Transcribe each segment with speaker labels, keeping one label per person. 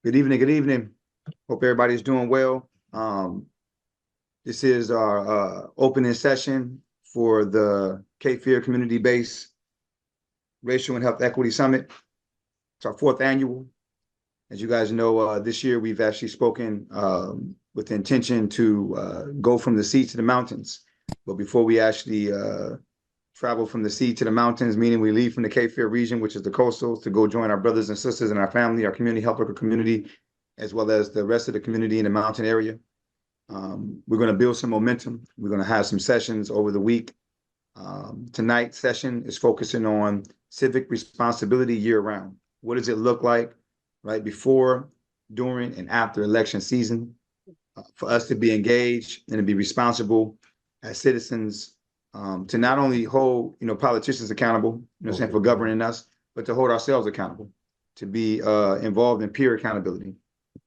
Speaker 1: Good evening. Good evening. Hope everybody's doing well. This is our opening session for the Cape Fear Community-Based Racial and Health Equity Summit. It's our fourth annual. As you guys know, this year we've actually spoken with the intention to go from the sea to the mountains. But before we actually travel from the sea to the mountains, meaning we leave from the Cape Fear region, which is the coastal, to go join our brothers and sisters and our family, our community health worker community, as well as the rest of the community in the mountain area. We're going to build some momentum. We're going to have some sessions over the week. Tonight's session is focusing on civic responsibility year round. What does it look like right before, during, and after election season for us to be engaged and to be responsible as citizens, to not only hold politicians accountable, for governing us, but to hold ourselves accountable, to be involved in peer accountability.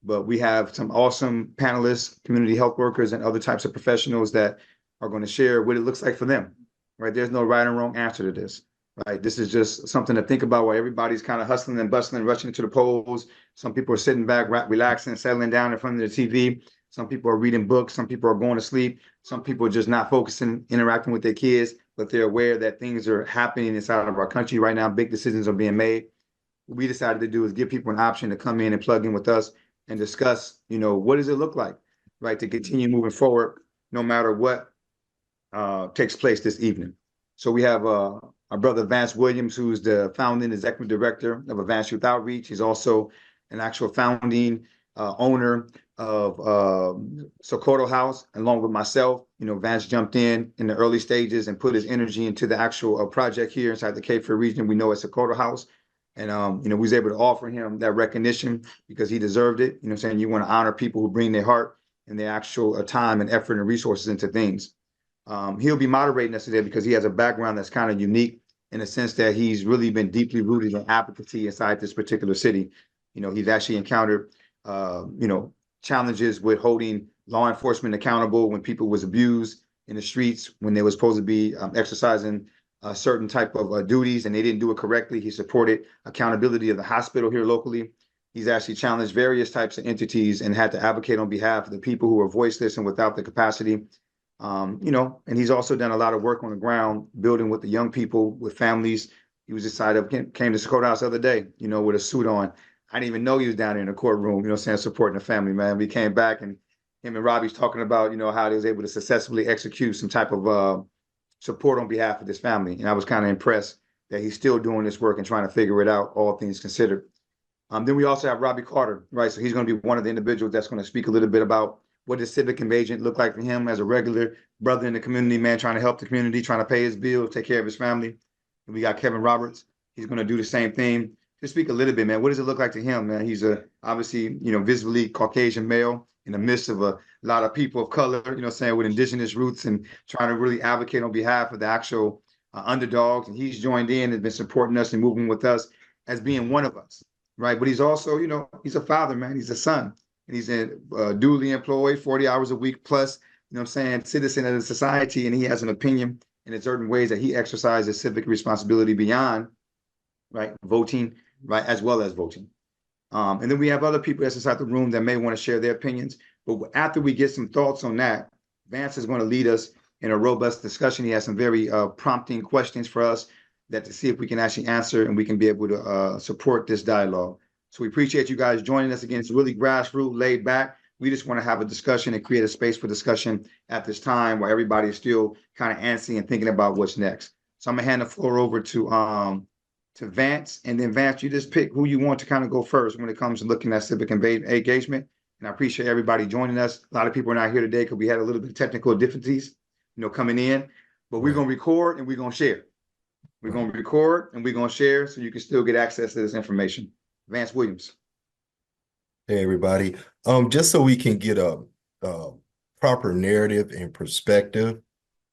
Speaker 1: But we have some awesome panelists, community health workers, and other types of professionals that are going to share what it looks like for them, right? There's no right and wrong answer to this, right? This is just something to think about while everybody's kind of hustling and bustling, rushing to the polls. Some people are sitting back, relaxing, settling down in front of the TV. Some people are reading books. Some people are going to sleep. Some people are just not focusing, interacting with their kids, but they're aware that things are happening inside of our country right now. Big decisions are being made. What we decided to do is give people an option to come in and plug in with us and discuss, what does it look like, right, to continue moving forward, no matter what takes place this evening. So we have our brother Vance Williams, who's the founding executive director of Advanced Youth Outreach. He's also an actual founding owner of Socorro House, along with myself. Vance jumped in the early stages and put his energy into the actual project here inside the Cape Fear region. We know it's Socorro House. And, we was able to offer him that recognition because he deserved it. You want to honor people who bring their heart and their actual time and effort and resources into things. He'll be moderating us today because he has a background that's kind of unique in the sense that he's really been deeply rooted in advocacy inside this particular city. He's actually encountered, challenges with holding law enforcement accountable when people was abused in the streets, when they were supposed to be exercising a certain type of duties and they didn't do it correctly. He supported accountability of the hospital here locally. He's actually challenged various types of entities and had to advocate on behalf of the people who are voiceless and without the capacity. And he's also done a lot of work on the ground, building with the young people, with families. He was decided, came to Socorro House the other day, with a suit on. I didn't even know he was down there in the courtroom, supporting the family, man. We came back and him and Robbie's talking about, how he was able to successfully execute some type of support on behalf of this family. And I was kind of impressed that he's still doing this work and trying to figure it out, all things considered. Then we also have Robbie Carter, right? So he's going to be one of the individuals that's going to speak a little bit about what does civic engagement look like for him as a regular brother in the community, man, trying to help the community, trying to pay his bills, take care of his family. And we got Kevin Roberts. He's going to do the same thing. Just speak a little bit, man. What does it look like to him, man? He's obviously, visibly Caucasian male in the midst of a lot of people of color, with indigenous roots and trying to really advocate on behalf of the actual underdogs. And he's joined in and been supporting us and moving with us as being one of us, right? But he's also, he's a father, man. He's a son. And he's a duly employed, 40 hours a week plus, citizen of the society. And he has an opinion in certain ways that he exercises civic responsibility beyond, right, voting, right, as well as voting. And then we have other people that's inside the room that may want to share their opinions. But after we get some thoughts on that, Vance is going to lead us in a robust discussion. He has some very prompting questions for us that to see if we can actually answer and we can be able to support this dialogue. So we appreciate you guys joining us again. It's really grassroots, laid back. We just want to have a discussion and create a space for discussion at this time where everybody is still kind of antsy and thinking about what's next. So I'm going to hand the floor over to Vance, and then Vance, you just pick who you want to kind of go first when it comes to looking at civic engagement. And I appreciate everybody joining us. A lot of people are not here today because we had a little bit of technical difficulties, coming in, but we're going to record and we're going to share. We're going to record and we're going to share so you can still get access to this information. Vance Williams.
Speaker 2: Hey, everybody. Just so we can get a proper narrative and perspective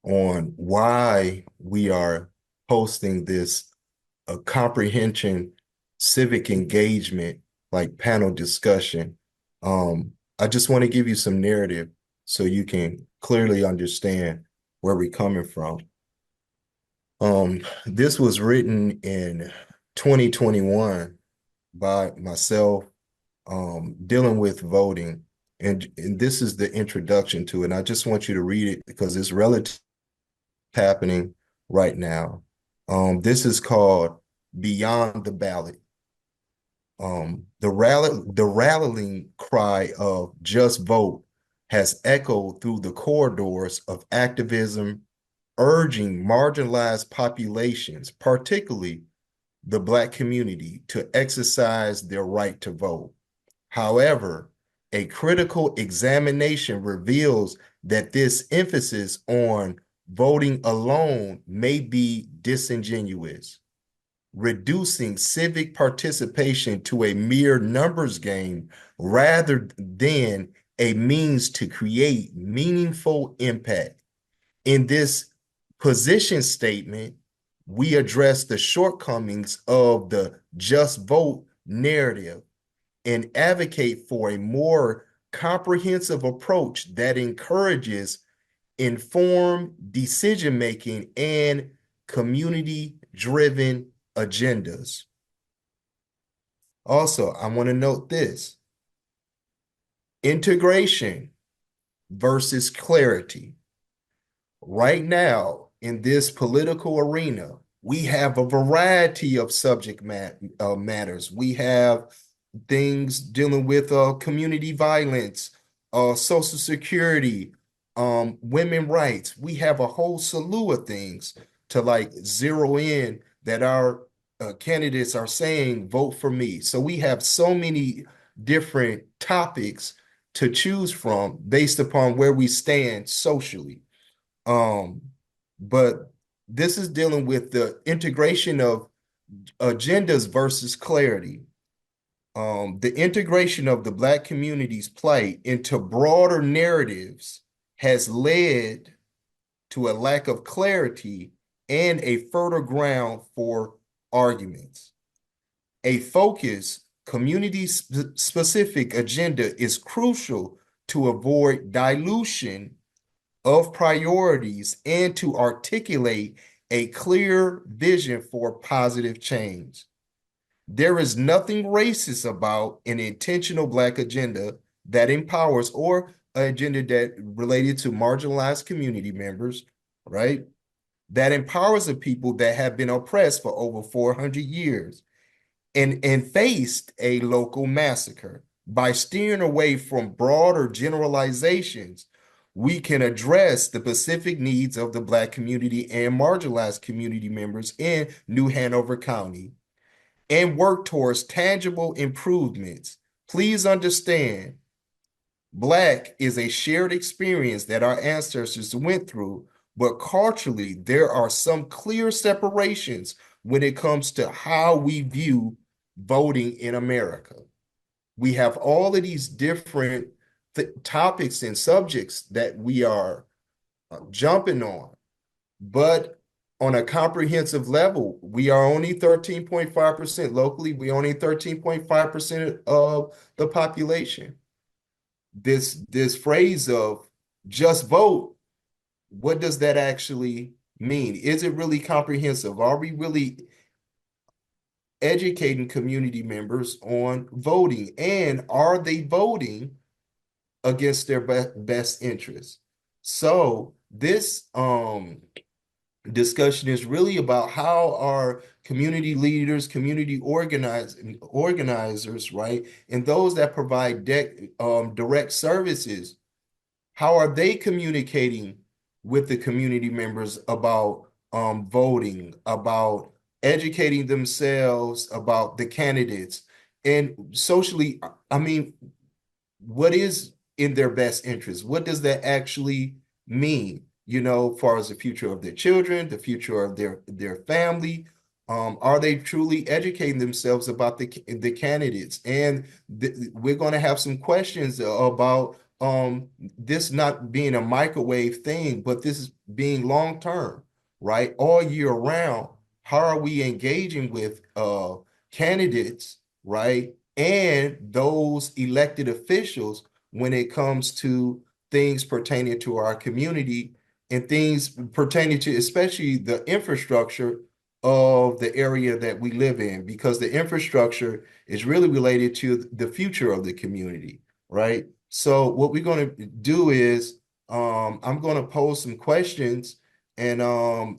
Speaker 2: on why we are hosting this comprehension civic engagement like panel discussion. I just want to give you some narrative so you can clearly understand where we're coming from. This was written in 2021 by myself, dealing with voting. And this is the introduction to it. And I just want you to read it because it's relative happening right now. This is called Beyond the Ballot. The rallying cry of just vote has echoed through the corridors of activism, urging marginalized populations, particularly the Black community, to exercise their right to vote. However, a critical examination reveals that this emphasis on voting alone may be disingenuous, reducing civic participation to a mere numbers game rather than a means to create meaningful impact. In this position statement, we address the shortcomings of the just vote narrative and advocate for a more comprehensive approach that encourages informed decision making and community driven agendas. Also, I want to note this: integration versus clarity. Right now, in this political arena, we have a variety of matters. We have things dealing with community violence, social security, women rights. We have a whole slew of things to like zero in that our candidates are saying, vote for me. So we have so many different topics to choose from based upon where we stand socially. Um, but this is dealing with the integration of agendas versus clarity. The integration of the Black community's plight into broader narratives has led to a lack of clarity and a fertile ground for arguments. A focused, community-specific agenda is crucial to avoid dilution of priorities and to articulate a clear vision for positive change. There is nothing racist about an intentional Black agenda that empowers, or an agenda that related to marginalized community members, right? That empowers the people that have been oppressed for over 400 years and faced a local massacre. By steering away from broader generalizations, we can address the specific needs of the Black community and marginalized community members in New Hanover County and work towards tangible improvements. Please understand, Black is a shared experience that our ancestors went through, but culturally, there are some clear separations when it comes to how we view voting in America. We have all of these different topics and subjects that we are jumping on, but on a comprehensive level, we are only 13.5% locally. We only 13.5% of the population. This phrase of just vote, what does that actually mean? Is it really comprehensive? Are we really educating community members on voting? And are they voting against their best interests? So this discussion is really about how our community leaders, community organizers, right, and those that provide direct services, how are they communicating with the community members about voting, about educating themselves about the candidates, and socially, I mean, what is in their best interest? What does that actually mean? You know, as far as the future of their children, the future of their family. Are they truly educating themselves about the candidates? And we're going to have some questions about this not being a microwave thing, but this is being long term, right? All year round. How are we engaging with candidates, right? And those elected officials when it comes to things pertaining to our community and things pertaining to especially the infrastructure of the area that we live in, because the infrastructure is really related to the future of the community, right? So what we're going to do is I'm going to pose some questions, and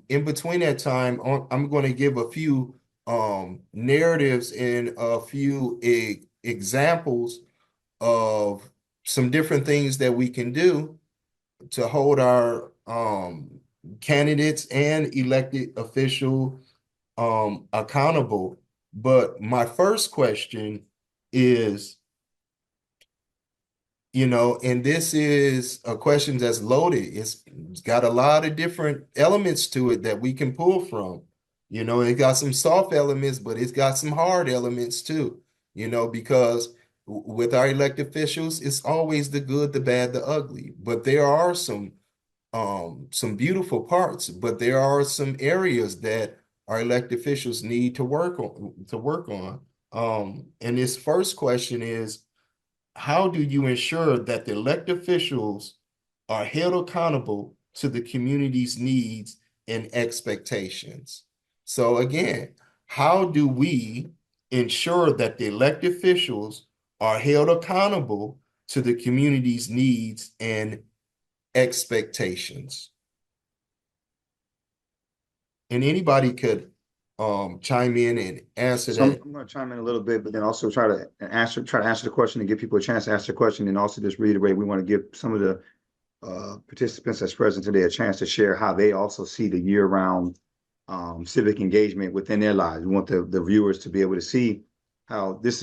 Speaker 2: in between that time, I'm going to give a few narratives and a few examples of some different things that we can do to hold our candidates and elected official accountable. But my first question is, and this is a question that's loaded. It's got a lot of different elements to it that we can pull from. It got some soft elements, but it's got some hard elements too, because with our elected officials, it's always the good, the bad, the ugly. But there are some beautiful parts, but there are some areas that our elected officials need to work on. And this first question is, how do you ensure that the elected officials are held accountable to the community's needs and expectations? So again, how do we ensure that the elected officials are held accountable to the community's needs and expectations? And anybody could chime in and answer
Speaker 1: So I'm,
Speaker 2: that.
Speaker 1: I'm going to chime in a little bit, but then also try to answer the question and give people a chance to answer the question, and also just reiterate, we want to give some of the participants that's present today a chance to share how they also see the year-round civic engagement within their lives. We want the viewers to be able to see how this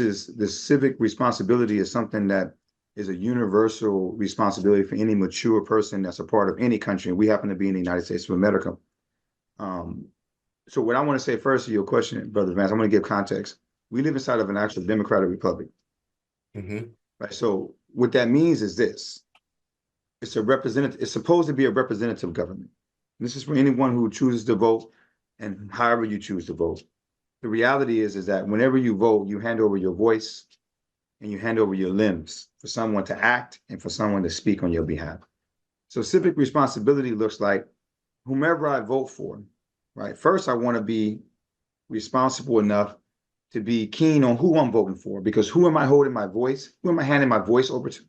Speaker 1: civic responsibility is something that is a universal responsibility for any mature person that's a part of any country. And we happen to be in the United States of America. Um, so what I want to say first to your question, Brother Vance, I'm going to give context. We live inside of an actual democratic republic,
Speaker 2: Mhm.
Speaker 1: right? So what that means is this: it's supposed to be a representative government. This is for anyone who chooses to vote and however you choose to vote. The reality is that whenever you vote, you hand over your voice and you hand over your limbs for someone to act and for someone to speak on your behalf. So civic responsibility looks like whomever I vote for, right? First, I want to be responsible enough to be keen on who I'm voting for, because who am I holding my voice? Who am I handing my voice over to?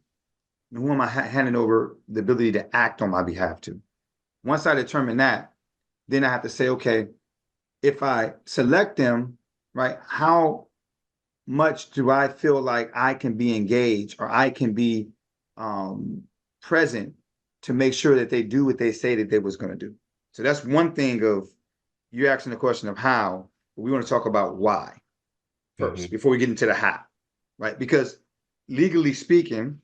Speaker 1: And who am I handing over the ability to act on my behalf to? Once I determine that, then I have to say, okay, if I select them, right, how much do I feel like I can be engaged or I can be present to make sure that they do what they say that they was going to do? So that's one thing of you asking the question of how, but we want to talk about why first
Speaker 2: Mhm.
Speaker 1: before we get into the how, right? Because legally speaking,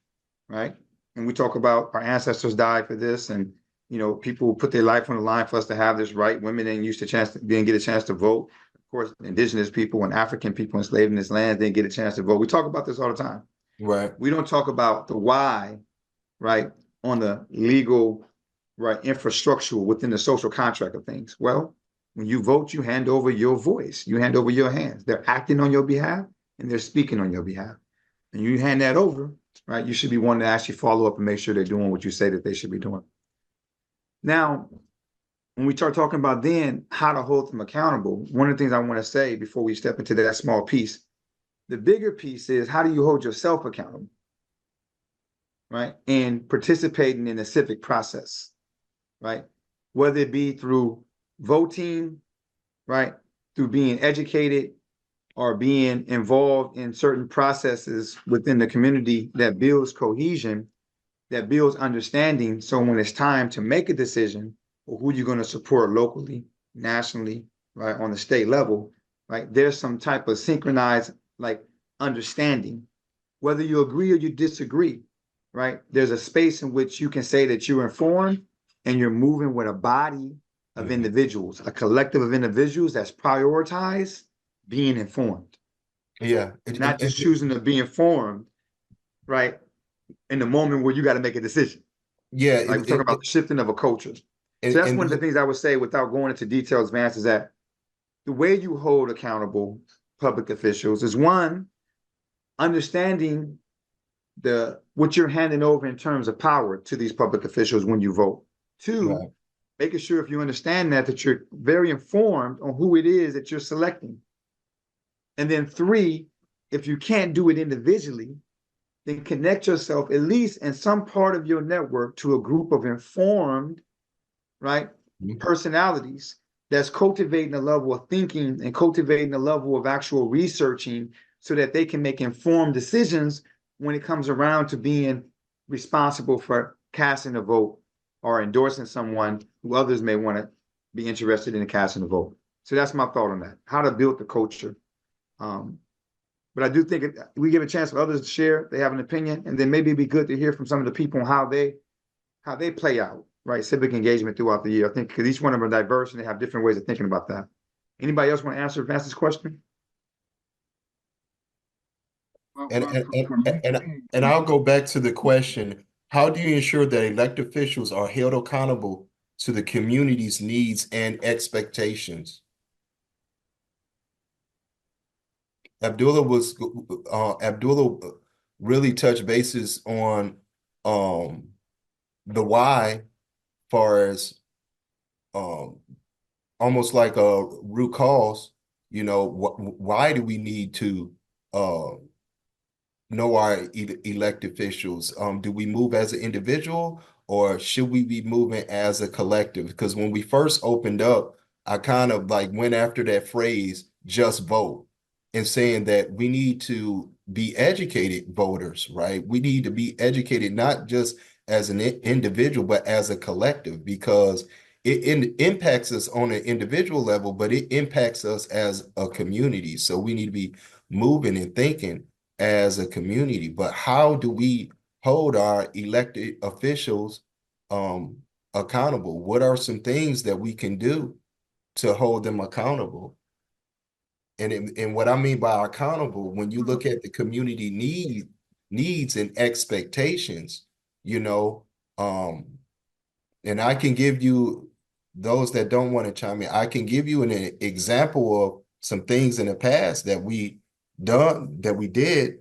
Speaker 1: right, and we talk about our ancestors died for this, and people put their life on the line for us to have this right. Women didn't get a chance to vote. Of course, indigenous people and African people enslaved in this land didn't get a chance to vote. We talk about this all the time.
Speaker 2: Right.
Speaker 1: We don't talk about the why, right, on the legal, right, infrastructural within the social contract of things. Well, when you vote, you hand over your voice, you hand over your hands. They're acting on your behalf and they're speaking on your behalf. And you hand that over, right? You should be one to actually follow up and make sure they're doing what you say that they should be doing. Now, when we start talking about then how to hold them accountable, one of the things I want to say before we step into that small piece, the bigger piece is how do you hold yourself accountable, right? And participating in the civic process, right? Whether it be through voting, right? Through being educated or being involved in certain processes within the community that builds cohesion, that builds understanding. So when it's time to make a decision or who you're going to support locally, nationally, right, on the state level, right, there's some type of synchronized like understanding. Whether you agree or you disagree, right, there's a space in which you can say that you're informed and you're moving with a body of
Speaker 2: Mhm.
Speaker 1: individuals, a collective of individuals that's prioritized being informed,
Speaker 2: Yeah.
Speaker 1: not just choosing to be informed, right, in the moment where you got to make a decision.
Speaker 2: Yeah.
Speaker 1: Like we're talking about the shifting of a culture. So
Speaker 2: And,
Speaker 1: that's
Speaker 2: and
Speaker 1: one of the things I would say without going into details, Vance, is that the way you hold accountable public officials is one, understanding what you're handing over in terms of power to these public officials when you vote. Two,
Speaker 2: right.
Speaker 1: making sure if you understand that you're very informed on who it is that you're selecting. And then three, if you can't do it individually, then connect yourself at least in some part of your network to a group of informed, right, personalities that's cultivating a level of thinking and cultivating a level of actual researching so that they can make informed decisions when it comes around to being responsible for casting a vote or endorsing someone who others may want to be interested in casting a vote. So that's my thought on that, how to build the culture. But I do think we give a chance for others to share, they have an opinion, and then maybe it'd be good to hear from some of the people on how they play out, right, civic engagement throughout the year. I think because each one of them are diverse and they have different ways of thinking about that. Anybody else want to answer this question?
Speaker 2: And I'll go back to the question, how do you ensure that elected officials are held accountable to the community's needs and expectations? Abdullah really touched bases on the why, far as almost like a root cause. Why do we need to know our elected officials? Do we move as an individual, or should we be moving as a collective? Because when we first opened up, I kind of like went after that phrase, just vote, and saying that we need to be educated voters, right? We need to be educated not just as an individual, but as a collective, because it impacts us on an individual level, but it impacts us as a community. So we need to be moving and thinking as a community. But how do we hold our elected officials accountable? What are some things that we can do to hold them accountable? And what I mean by accountable, when you look at the community needs and expectations, and I can give you, those that don't want to chime in, I can give you an example of some things in the past that we did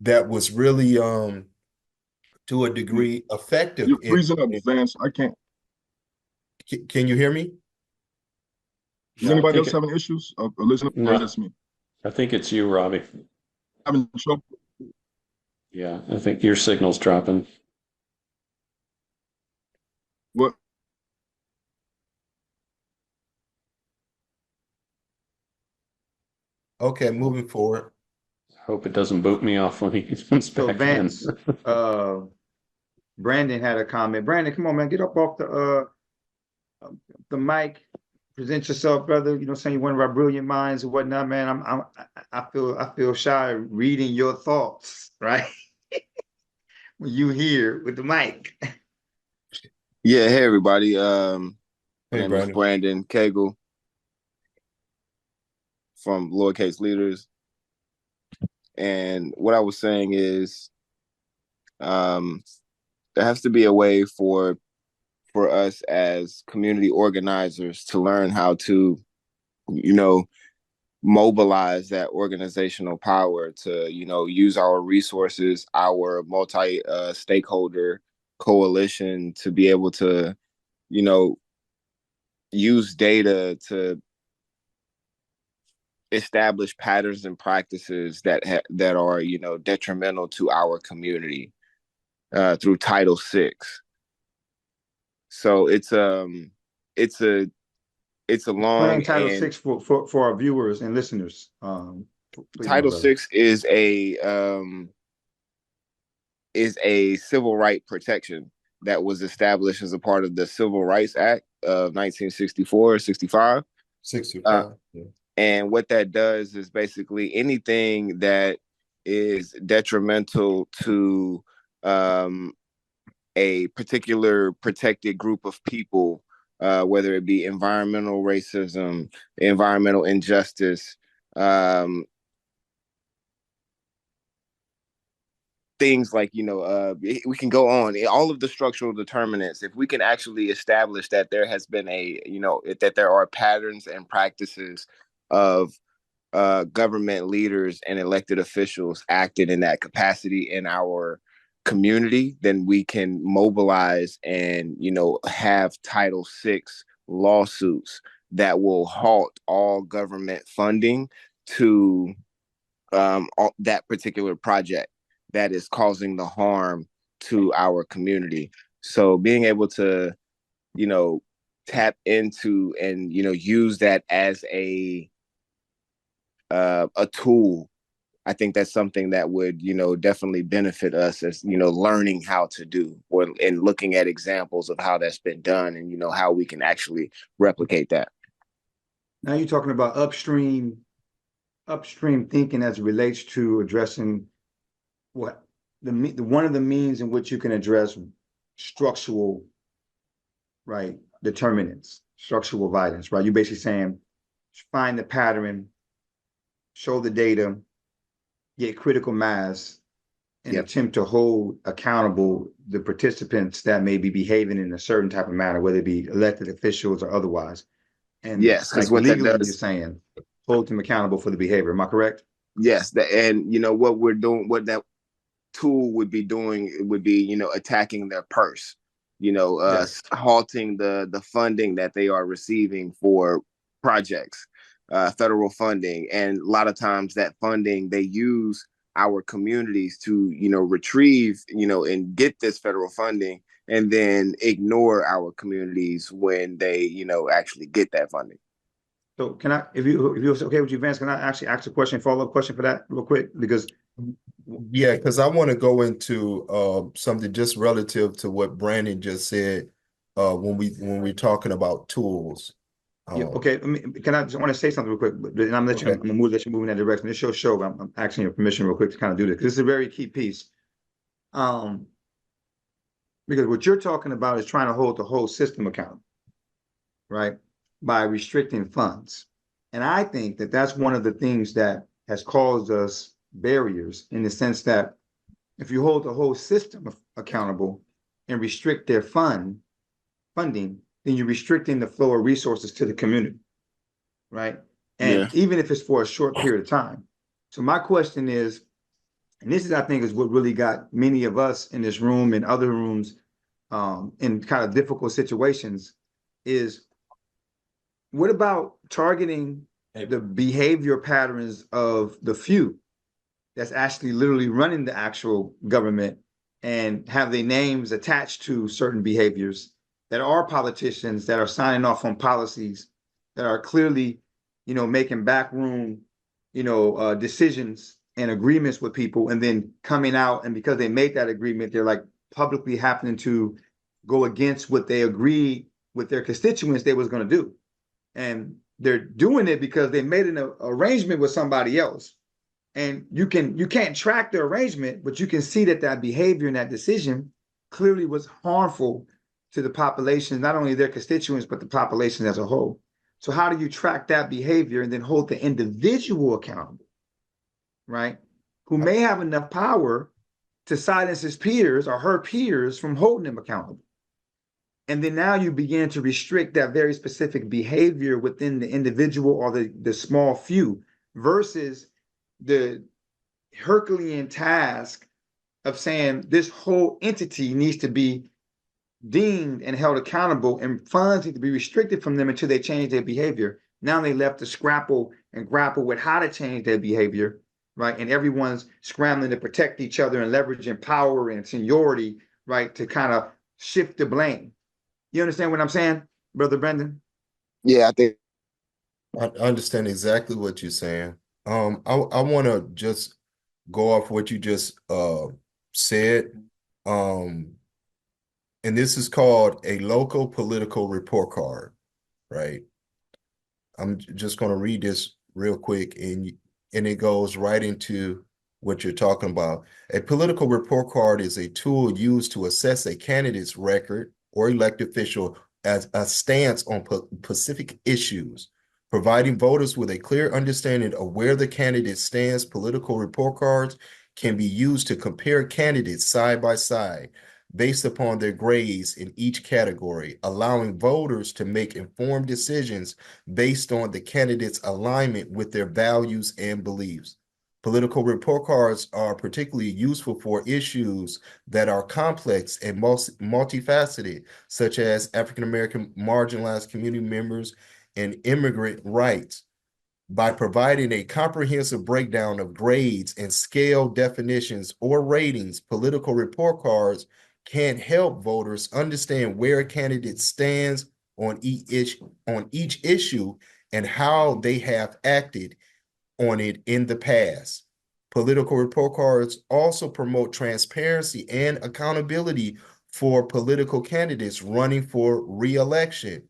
Speaker 2: that was really to a degree effective.
Speaker 3: You're freezing up, Vance. I can't.
Speaker 2: Can you hear me?
Speaker 3: Is anybody else having issues of listening, or is
Speaker 4: No,
Speaker 3: this me?
Speaker 4: I think it's you, Robbie.
Speaker 3: Having trouble.
Speaker 4: Yeah, I think your signal's dropping.
Speaker 3: What?
Speaker 2: Okay, moving forward.
Speaker 4: Hope it doesn't boot me off when he comes
Speaker 1: So
Speaker 4: back
Speaker 1: Vance,
Speaker 4: in.
Speaker 1: Brandon had a comment. Brandon, come on, man, get up off the mic. Present yourself, brother. You know, saying you're one of our brilliant minds and whatnot, man. I feel shy reading your thoughts, right? When you here with the mic.
Speaker 5: Yeah, hey everybody. My
Speaker 2: Hey,
Speaker 5: name is Brandon Cagle from Lowercase Leaders. And what I was saying is there has to be a way for us as community organizers to learn how to, mobilize that organizational power to, use our resources, our multi-stakeholder coalition to be able to, use data to establish patterns and practices that are, detrimental to our community through Title VI. So it's a long
Speaker 1: Explain Title VI for our viewers and listeners.
Speaker 5: Title VI is a civil right protection that was established as a part of the Civil Rights Act of 1964, 65.
Speaker 2: 65. Yeah.
Speaker 5: And what that does is basically anything that is detrimental to a particular protected group of people, whether it be environmental racism, environmental injustice, things like, we can go on, all of the structural determinants. If we can actually establish that there has been that there are patterns and practices of government leaders and elected officials acted in that capacity in our community, then we can mobilize and, have Title VI lawsuits that will halt all government funding to that particular project that is causing the harm to our community. So being able to, tap into and, use that as a tool, I think that's something that would, definitely benefit us as, learning how to do and looking at examples of how that's been done and, how we can actually replicate that.
Speaker 1: Now you're talking about upstream thinking as it relates to addressing what the one of the means in which you can address structural, right, determinants, structural violence, right? You're basically saying find the pattern, show the data, get critical mass, and attempt to hold accountable the participants that may be behaving in a certain type of manner, whether it be elected officials or otherwise. And
Speaker 5: yes,
Speaker 1: like
Speaker 5: what
Speaker 1: legally,
Speaker 5: that does,
Speaker 1: you're saying hold them accountable for the behavior. Am I correct?
Speaker 5: yes, and what we're doing, what that tool would be doing, it would be, attacking their purse,
Speaker 1: Yes.
Speaker 5: halting the funding that they are receiving for projects, federal funding. And a lot of times that funding, they use our communities to, retrieve, and get this federal funding, and then ignore our communities when they, actually get that funding.
Speaker 1: So can I, if you're okay with you, Vance, can I actually ask a question, follow-up question for that real quick? Because
Speaker 2: Yeah, because I want to go into something just relative to what Brandon just said when we're talking about tools.
Speaker 1: yeah, okay. Can I just want to say something real quick? And I'm
Speaker 2: Okay.
Speaker 1: gonna let you move in that direction. This show. I'm asking your permission real quick to kind of do this because this is a very key piece. Because what you're talking about is trying to hold the whole system accountable, right? By restricting funds, and I think that that's one of the things that has caused us barriers in the sense that if you hold the whole system accountable and restrict their funding, then you're restricting the flow of resources to the community, right? And even if it's for a short period of time. So my question is, and this is, I think, is what really got many of us in this room and other rooms in kind of difficult situations, is what about targeting the behavior patterns of the few that's actually literally running the actual government and have their names attached to certain behaviors that are politicians that are signing off on policies that are clearly, making backroom, decisions and agreements with people, and then coming out, and because they made that agreement, they're like publicly happening to go against what they agreed with their constituents they was going to do. And they're doing it because they made an arrangement with somebody else. And you can't track the arrangement, but you can see that behavior and that decision clearly was harmful to the population, not only their constituents, but the population as a whole. So how do you track that behavior and then hold the individual accountable, right? Who may have enough power to silence his peers or her peers from holding him accountable. And then now you begin to restrict that very specific behavior within the individual or the small few versus the Herculean task of saying this whole entity needs to be deemed and held accountable, and funds need to be restricted from them until they change their behavior. Now they left to scrapple and grapple with how to change their behavior, right? And everyone's scrambling to protect each other and leveraging power and seniority, right, to kind of shift the blame. You understand what I'm saying, Brother Brendan?
Speaker 5: Yeah, I think
Speaker 2: I understand exactly what you're saying. I want to just go off what you just said. And this is called a local political report card, right? I'm just going to read this real quick, and it goes right into what you're talking about. A political report card is a tool used to assess a candidate's record or elected official as a stance on specific issues. Providing voters with a clear understanding of where the candidate stands, political report cards can be used to compare candidates side by side based upon their grades in each category, allowing voters to make informed decisions based on the candidate's alignment with their values and beliefs. Political report cards are particularly useful for issues that are complex and multifaceted, such as African American marginalized community members and immigrant rights. By providing a comprehensive breakdown of grades and scale definitions or ratings, political report cards can help voters understand where a candidate stands on each issue and how they have acted on it in the past. Political report cards also promote transparency and accountability for political candidates running for re-election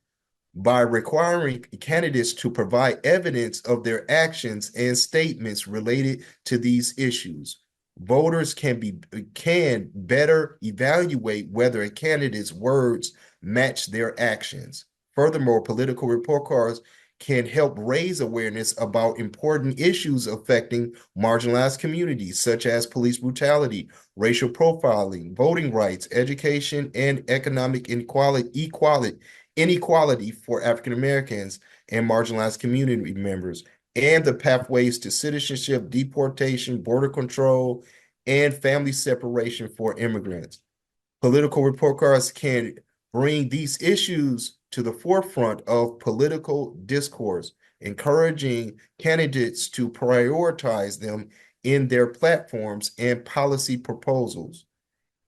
Speaker 2: by requiring candidates to provide evidence of their actions and statements related to these issues. Voters can better evaluate whether a candidate's words match their actions. Furthermore, political report cards can help raise awareness about important issues affecting marginalized communities, such as police brutality, racial profiling, voting rights, education, and economic inequality for African Americans and marginalized community members, and the pathways to citizenship, deportation, border control, and family separation for immigrants. Political report cards can bring these issues to the forefront of political discourse, encouraging candidates to prioritize them in their platforms and policy proposals.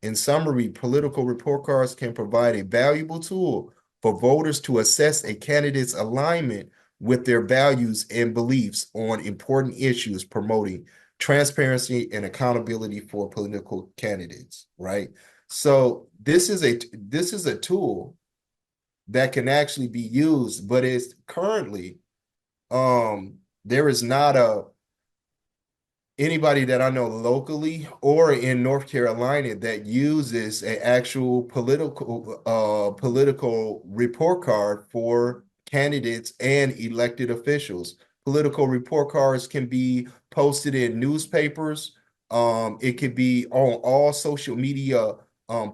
Speaker 2: In summary, political report cards can provide a valuable tool for voters to assess a candidate's alignment with their values and beliefs on important issues, promoting transparency and accountability for political candidates, right? So this is a tool that can actually be used, but it's currently there is not anybody that I know locally or in North Carolina that uses an actual political report card for candidates and elected officials. Political report cards can be posted in newspapers. It could be on all social media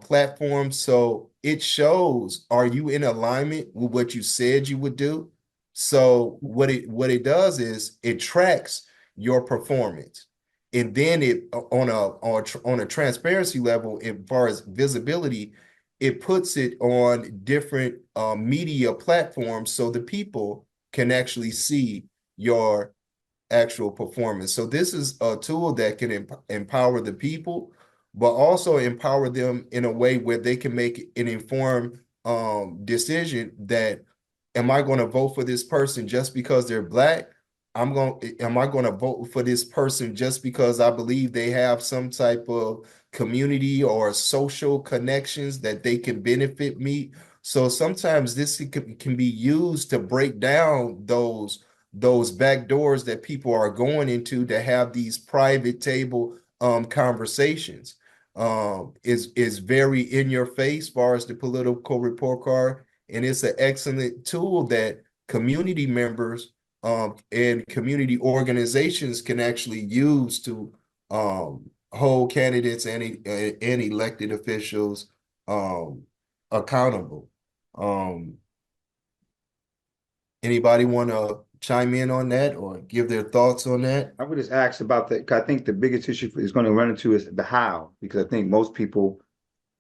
Speaker 2: platforms. So it shows, are you in alignment with what you said you would do? So what it does is it tracks your performance. And then it on a transparency level, as far as visibility, it puts it on different media platforms so the people can actually see your actual performance. So this is a tool that can empower the people, but also empower them in a way where they can make an informed decision that, am I going to vote for this person just because they're Black? Am I going to vote for this person just because I believe they have some type of community or social connections that they can benefit me? So sometimes this can be used to break down those back doors that people are going into to have these private table conversations. Is very in your face as far as the political report card, and it's an excellent tool that community members and community organizations can actually use to hold candidates and elected officials accountable. Anybody want to chime in on that or give their thoughts on that?
Speaker 1: I would just ask about that, 'cause I think the biggest issue is going to run into is the how, because I think most people,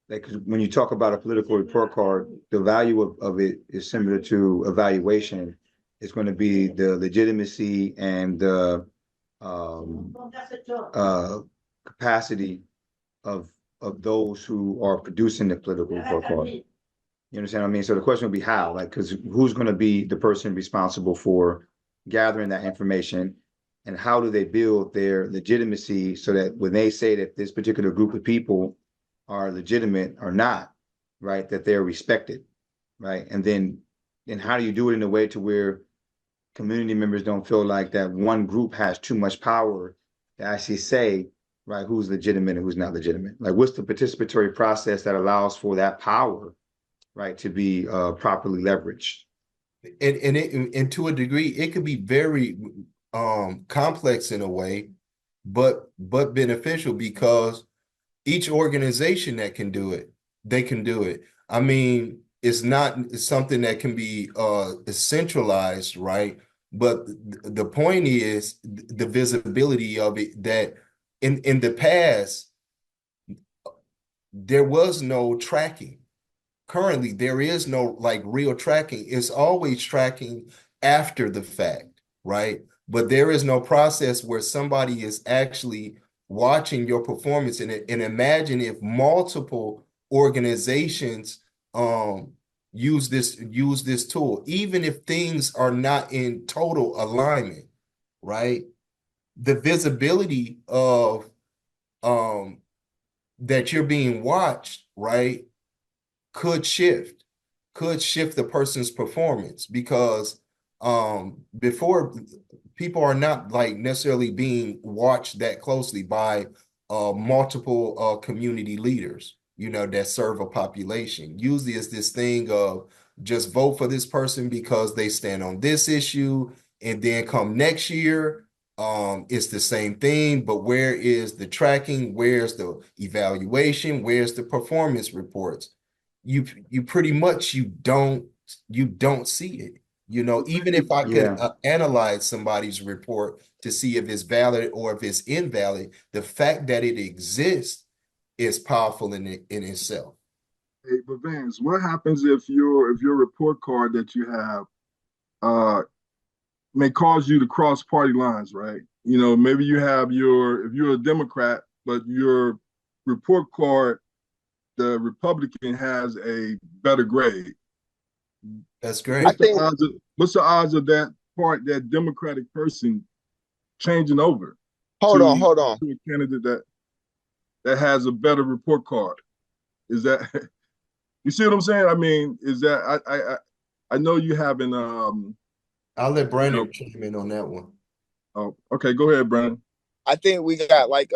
Speaker 1: like, when you talk about a political report card, the value of it is similar to evaluation. It's going to be the legitimacy and the capacity of those who are producing the political report card. You understand what I mean? So the question would be how, like, because who's going to be the person responsible for gathering that information, and how do they build their legitimacy so that when they say that this particular group of people are legitimate or not, right, that they're respected, right? And then how do you do it in a way to where community members don't feel like that one group has too much power to actually say, right, who's legitimate and who's not legitimate? Like, what's the participatory process that allows for that power, right, to be properly leveraged?
Speaker 2: And to a degree, it could be very complex in a way, but beneficial, because each organization that can do it, they can do it. I mean, it's something that can be centralized, right? But the point is the visibility of it, that in the past, there was no tracking. Currently, there is no like real tracking. It's always tracking after the fact, right? But there is no process where somebody is actually watching your performance. And imagine if multiple organizations use this tool, even if things are not in total alignment, right? The visibility of that you're being watched, right, could shift the person's performance, because before, people are not like necessarily being watched that closely by multiple community leaders, you know, that serve a population. Usually it's this thing of just vote for this person because they stand on this issue, and then come next year, it's the same thing, but where is the tracking? Where's the evaluation? Where's the performance reports? You pretty much you don't see it. You know, even if I could
Speaker 1: Yeah,
Speaker 2: analyze somebody's report to see if it's valid or if it's invalid, the fact that it exists is powerful in itself.
Speaker 3: Hey, but Vance, what happens if your report card that you have uh may cause you to cross party lines, right? You know, maybe you have if you're a Democrat, but your report card, the Republican has a better grade.
Speaker 2: That's
Speaker 5: I
Speaker 2: great.
Speaker 5: think,
Speaker 3: What's the odds of that Democratic person changing over
Speaker 5: hold on,
Speaker 3: to
Speaker 5: hold on.
Speaker 3: to a candidate that has a better report card? Is that you see what I'm saying? I mean, is that I know you haven't
Speaker 2: I'll let
Speaker 3: you know,
Speaker 2: Brandon chime in on that one.
Speaker 3: oh, okay, go ahead, Brandon.
Speaker 5: I think we got like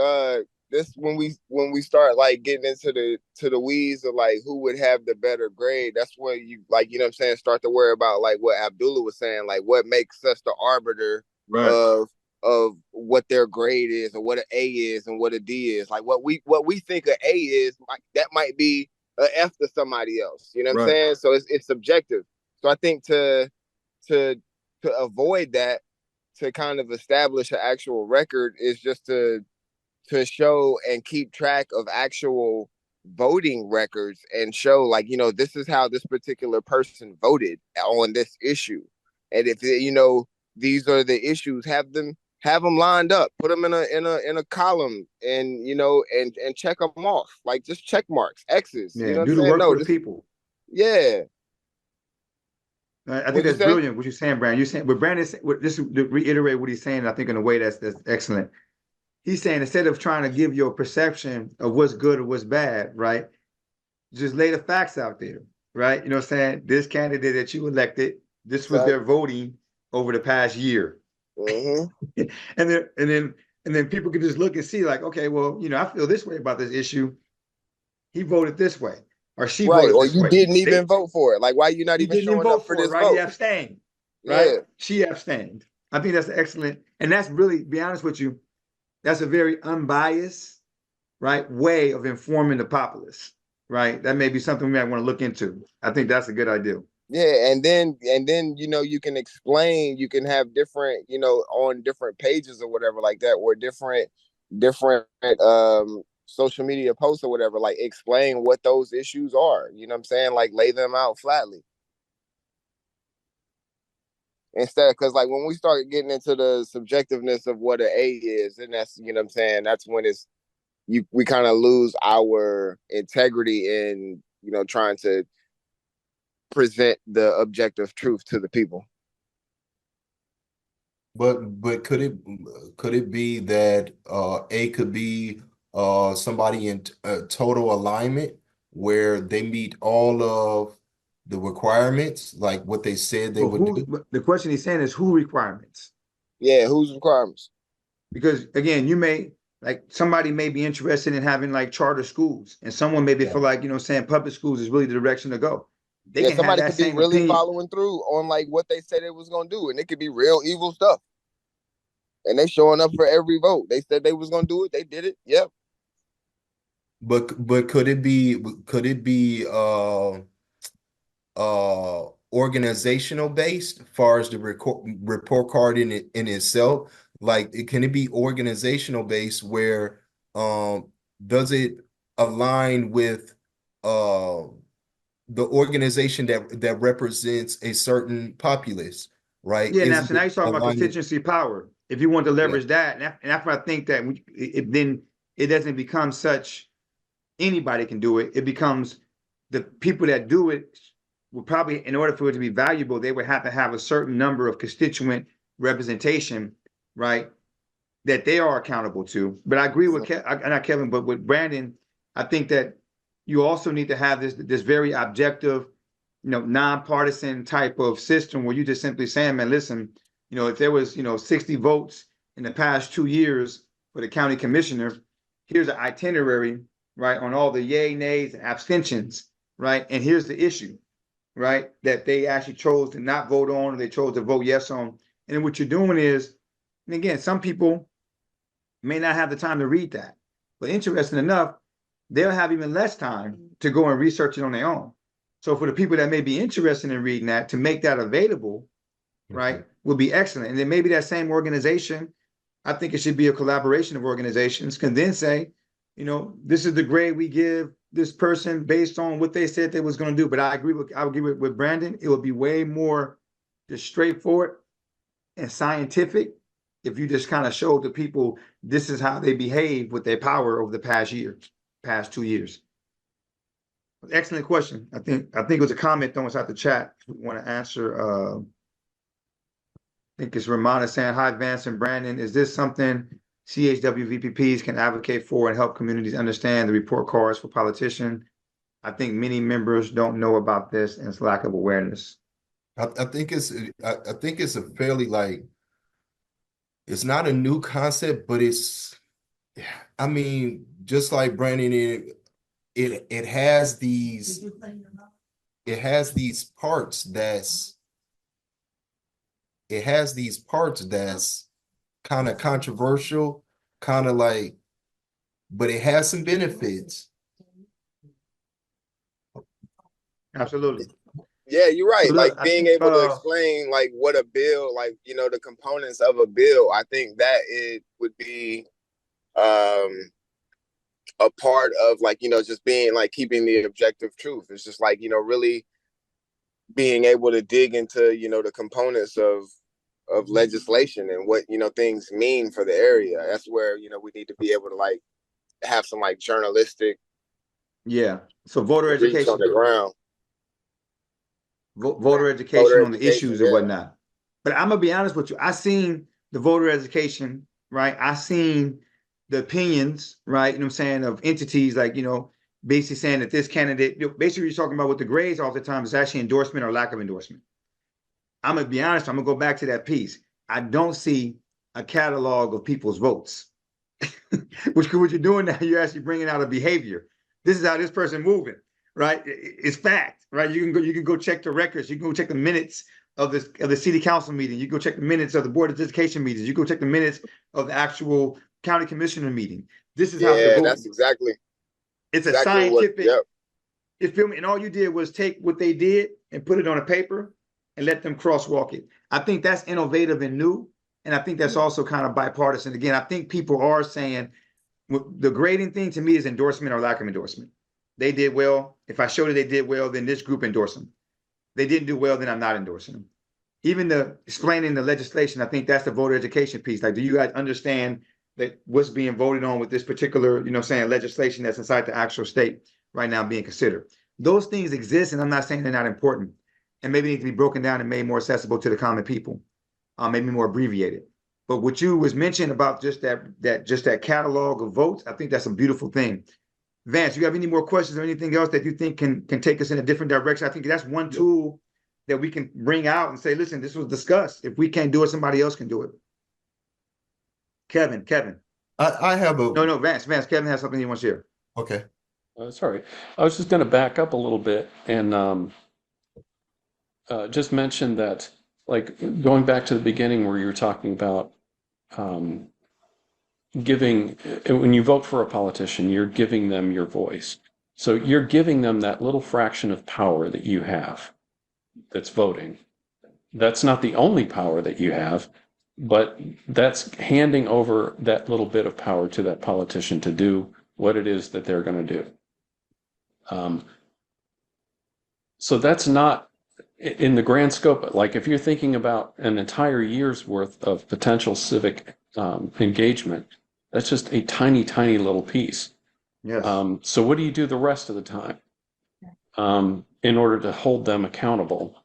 Speaker 5: this when we start like getting into the weeds of like who would have the better grade. That's when you like, you know what I'm saying, start to worry about like what Abdullah was saying, like what makes us the arbiter
Speaker 3: Right,
Speaker 5: of what their grade is, or what an A is and what a D is. Like what we think an A is, that might be an F to somebody else. You know what I'm
Speaker 3: right.
Speaker 5: saying? So it's subjective. So I think to to avoid that, to kind of establish an actual record, is just to show and keep track of actual voting records and show like, you know, this is how this particular person voted on this issue. And if you know these are the issues, have them lined up, put them in a column, and you know, and check them off, like just check marks, X's. You
Speaker 1: yeah,
Speaker 5: know what I'm
Speaker 1: do the
Speaker 5: saying?
Speaker 1: work
Speaker 5: No,
Speaker 1: for the
Speaker 5: this,
Speaker 1: people.
Speaker 5: yeah.
Speaker 1: I think
Speaker 5: What'd you
Speaker 1: that's
Speaker 5: say?
Speaker 1: brilliant what you're saying, Brandon. You're saying, but Brandon, this is to reiterate what he's saying. I think in a way that's excellent. He's saying instead of trying to give you a perception of what's good or what's bad, right? Just lay the facts out there, right? You know what I'm saying? This candidate that you elected, this was their
Speaker 5: Exactly.
Speaker 1: voting over the past year.
Speaker 5: Mm-hmm.
Speaker 1: and then people can just look and see, like, okay, well, you know, I feel this way about this issue. He voted this way, or she
Speaker 5: Right.
Speaker 1: voted
Speaker 5: Or
Speaker 1: this
Speaker 5: you
Speaker 1: way.
Speaker 5: didn't even vote for it. Like, why you not
Speaker 1: He
Speaker 5: even
Speaker 1: didn't even
Speaker 5: showing up
Speaker 1: vote
Speaker 5: for
Speaker 1: for it,
Speaker 5: this
Speaker 1: right? He
Speaker 5: vote?
Speaker 1: abstained, right?
Speaker 5: Yeah.
Speaker 1: She abstained. I think that's excellent. And that's really, be honest with you, that's a very unbiased, right, way of informing the populace, right? That may be something we might want to look into. I think that's a good idea.
Speaker 5: Yeah, and then you know, you can explain, you can have different, you know, on different pages or whatever like that, or different social media posts or whatever, like explain what those issues are. You know what I'm saying? Like lay them out flatly. Instead, because like when we start getting into the subjectiveness of what an A is, and that's, you know what I'm saying, that's when we kind of lose our integrity in, you know, trying to present the objective truth to the people.
Speaker 2: But could it be that A could be somebody in total alignment where they meet all of the requirements, like what they said they
Speaker 1: But
Speaker 2: would
Speaker 1: who,
Speaker 2: do?
Speaker 1: the question he's saying is who requirements?
Speaker 5: Yeah, whose requirements?
Speaker 1: Because again, you may, like, somebody may be interested in having like charter schools, and someone maybe
Speaker 2: Yeah.
Speaker 1: feel like, you know, saying public schools is really the direction to go. They
Speaker 5: Yeah,
Speaker 1: can have
Speaker 5: somebody
Speaker 1: that
Speaker 5: could be
Speaker 1: same
Speaker 5: really
Speaker 1: opinion.
Speaker 5: following through on like what they said it was gonna do, and it could be real evil stuff. And they showing up for every vote. They said they was gonna do it. They did it. Yep.
Speaker 2: But could it be organizational based, as far as the report card in itself? Like, can it be organizational based where does it align with the organization that represents a certain populace, right?
Speaker 1: Yeah, now,
Speaker 2: Isn't
Speaker 1: so now
Speaker 2: it
Speaker 1: you're talking about
Speaker 2: aligning?
Speaker 1: constituency power. If you want to
Speaker 2: Yeah.
Speaker 1: leverage that, and that's why I think that then it doesn't become such anybody can do it. It becomes the people that do it will probably, in order for it to be valuable, they would have to have a certain number of constituent representation, right? That they are accountable to. But I agree with not Kevin, but with Brandon, I think that you also need to have this very objective, nonpartisan type of system where you just simply saying, man, listen, if there was 60 votes in the past 2 years for the county commissioner, here's an itinerary, right, on all the yay, nays, and abstentions, right? And here's the issue, right, that they actually chose to not vote on, or they chose to vote yes on. And then what you're doing is, and again, some people may not have the time to read that, but interesting enough, they'll have even less time to go and research it on their own. So for the people that may be interested in reading that, to make that available, right, would be excellent. And then maybe that same organization, I think it should be a collaboration of organizations, can then say, this is the grade we give this person based on what they said they was going to do. But I agree with Brandon. It would be way more just straightforward and scientific if you just kind of showed the people this is how they behave with their power over the past 2 years. Excellent question. I think it was a comment thrown inside the chat. If we want to answer, I think it's Ramona saying, hi, Vance and Brandon. Is this something CHWVPPs can advocate for and help communities understand the report cards for politicians? I think many members don't know about this and it's lack of awareness.
Speaker 2: I think it's a fairly, like, it's not a new concept, but I mean, just like Brandon, it has these parts that's kind of controversial, kind of like, but it has some benefits.
Speaker 1: Absolutely.
Speaker 5: Yeah, you're right.
Speaker 1: So
Speaker 5: Like
Speaker 1: look,
Speaker 5: being able to explain like what a bill, like, the components of a bill, I think that it would be a part of, like, just being like keeping the objective truth. It's just like, really being able to dig into, the components of legislation and what, things mean for the area. That's where, we need to be able to like have some like journalistic
Speaker 1: so voter
Speaker 5: reach
Speaker 1: education
Speaker 5: on the ground.
Speaker 1: Voter education on the issues and
Speaker 5: yeah.
Speaker 1: whatnot. But I'm gonna be honest with you. I seen the voter education, right? I seen the opinions, right? You know what I'm saying, of entities like, basically saying that this candidate, basically you're talking about with the grades all the time is actually endorsement or lack of endorsement. I'm gonna be honest, I'm gonna go back to that piece. I don't see a catalog of people's votes. Which what you're doing now, you're actually bringing out a behavior. This is how this person moving, right? It's fact, right? You can go check the records. You can go check the minutes of the city council meeting. You can go check the minutes of the board of education meetings. You go check the minutes of the actual county commissioner meeting. This is how they're voting.
Speaker 5: That's exactly.
Speaker 1: It's a scientific. You feel me? And all you did was take what they did and put it on a paper and let them crosswalk it. I think that's innovative and new. And I think that's also kind of bipartisan. Again, I think people are saying the grading thing to me is endorsement or lack of endorsement. They did well. If I showed that they did well, then this group endorse them. They didn't do well, then I'm not endorsing them. Even the explaining the legislation, I think that's the voter education piece. Like, do you guys understand that what's being voted on with this particular, legislation that's inside the actual state right now being considered? Those things exist, and I'm not saying they're not important, and maybe need to be broken down and made more accessible to the common people, maybe more abbreviated. But what you was mentioned about just that catalog of votes, I think that's a beautiful thing. Vance, you have any more questions or anything else that you think can take us in a different direction? I think that's one tool that we can bring out and say, listen, this was discussed. If we can't do it, somebody else can do it. Kevin.
Speaker 2: I have a
Speaker 1: no, Vance. Kevin has something he wants to share.
Speaker 2: Okay.
Speaker 4: Sorry, I was just going to back up a little bit and just mention that, like, going back to the beginning where you were talking about giving, when you vote for a politician, you're giving them your voice. So you're giving them that little fraction of power that you have. that's voting. That's not the only power that you have, but that's handing over that little bit of power to that politician to do what it is that they're going to do. So that's not in the grand scope. Like if you're thinking about an entire year's worth of potential civic engagement, that's just a tiny, tiny little piece.
Speaker 1: Yes.
Speaker 4: So what do you do the rest of the time in order to hold them accountable?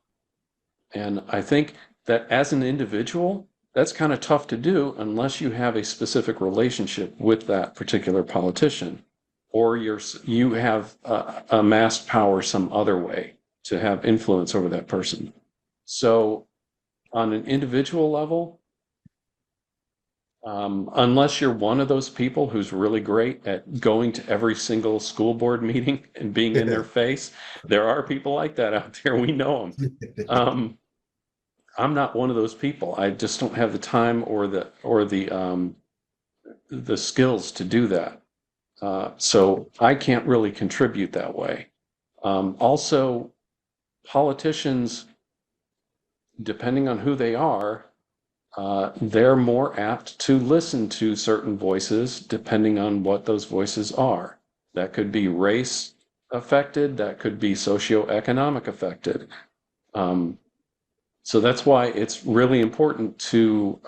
Speaker 4: And I think that as an individual, that's kind of tough to do unless you have a specific relationship with that particular politician, or you have amassed power some other way to have influence over that person. So on an individual level, unless you're one of those people who's really great at going to every single school board meeting and being in their face, there are people like that out there. We know them. I'm not one of those people. I just don't have the time or the skills to do that. So I can't really contribute that way. Also, politicians, depending on who they are, they're more apt to listen to certain voices depending on what those voices are. That could be race affected, that could be socioeconomic affected. So that's why it's really important to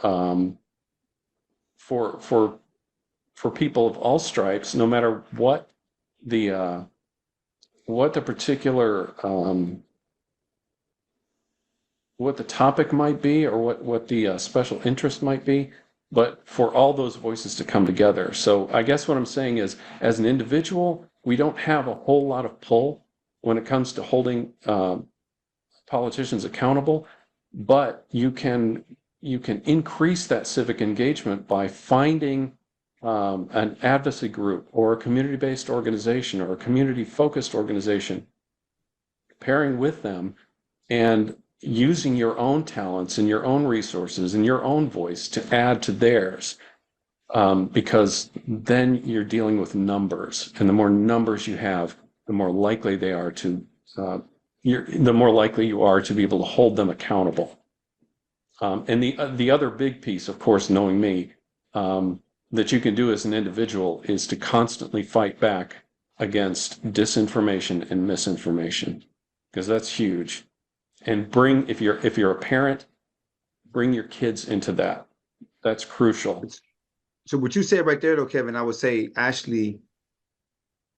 Speaker 4: for people of all stripes, no matter what the particular what the topic might be, or what the special interest might be, but for all those voices to come together. So I guess what I'm saying is, as an individual, we don't have a whole lot of pull when it comes to holding politicians accountable, but you can increase that civic engagement by finding an advocacy group or a community-based organization or a community-focused organization, pairing with them and using your own talents and your own resources and your own voice to add to theirs, because then you're dealing with numbers, and the more numbers you have, the more likely they are to the more likely you are to be able to hold them accountable. And the other big piece, of course, knowing me, that you can do as an individual is to constantly fight back against disinformation and misinformation, because that's huge. And if you're a parent, bring your kids into that. That's crucial.
Speaker 1: So what you said right there, though, Kevin, I would say actually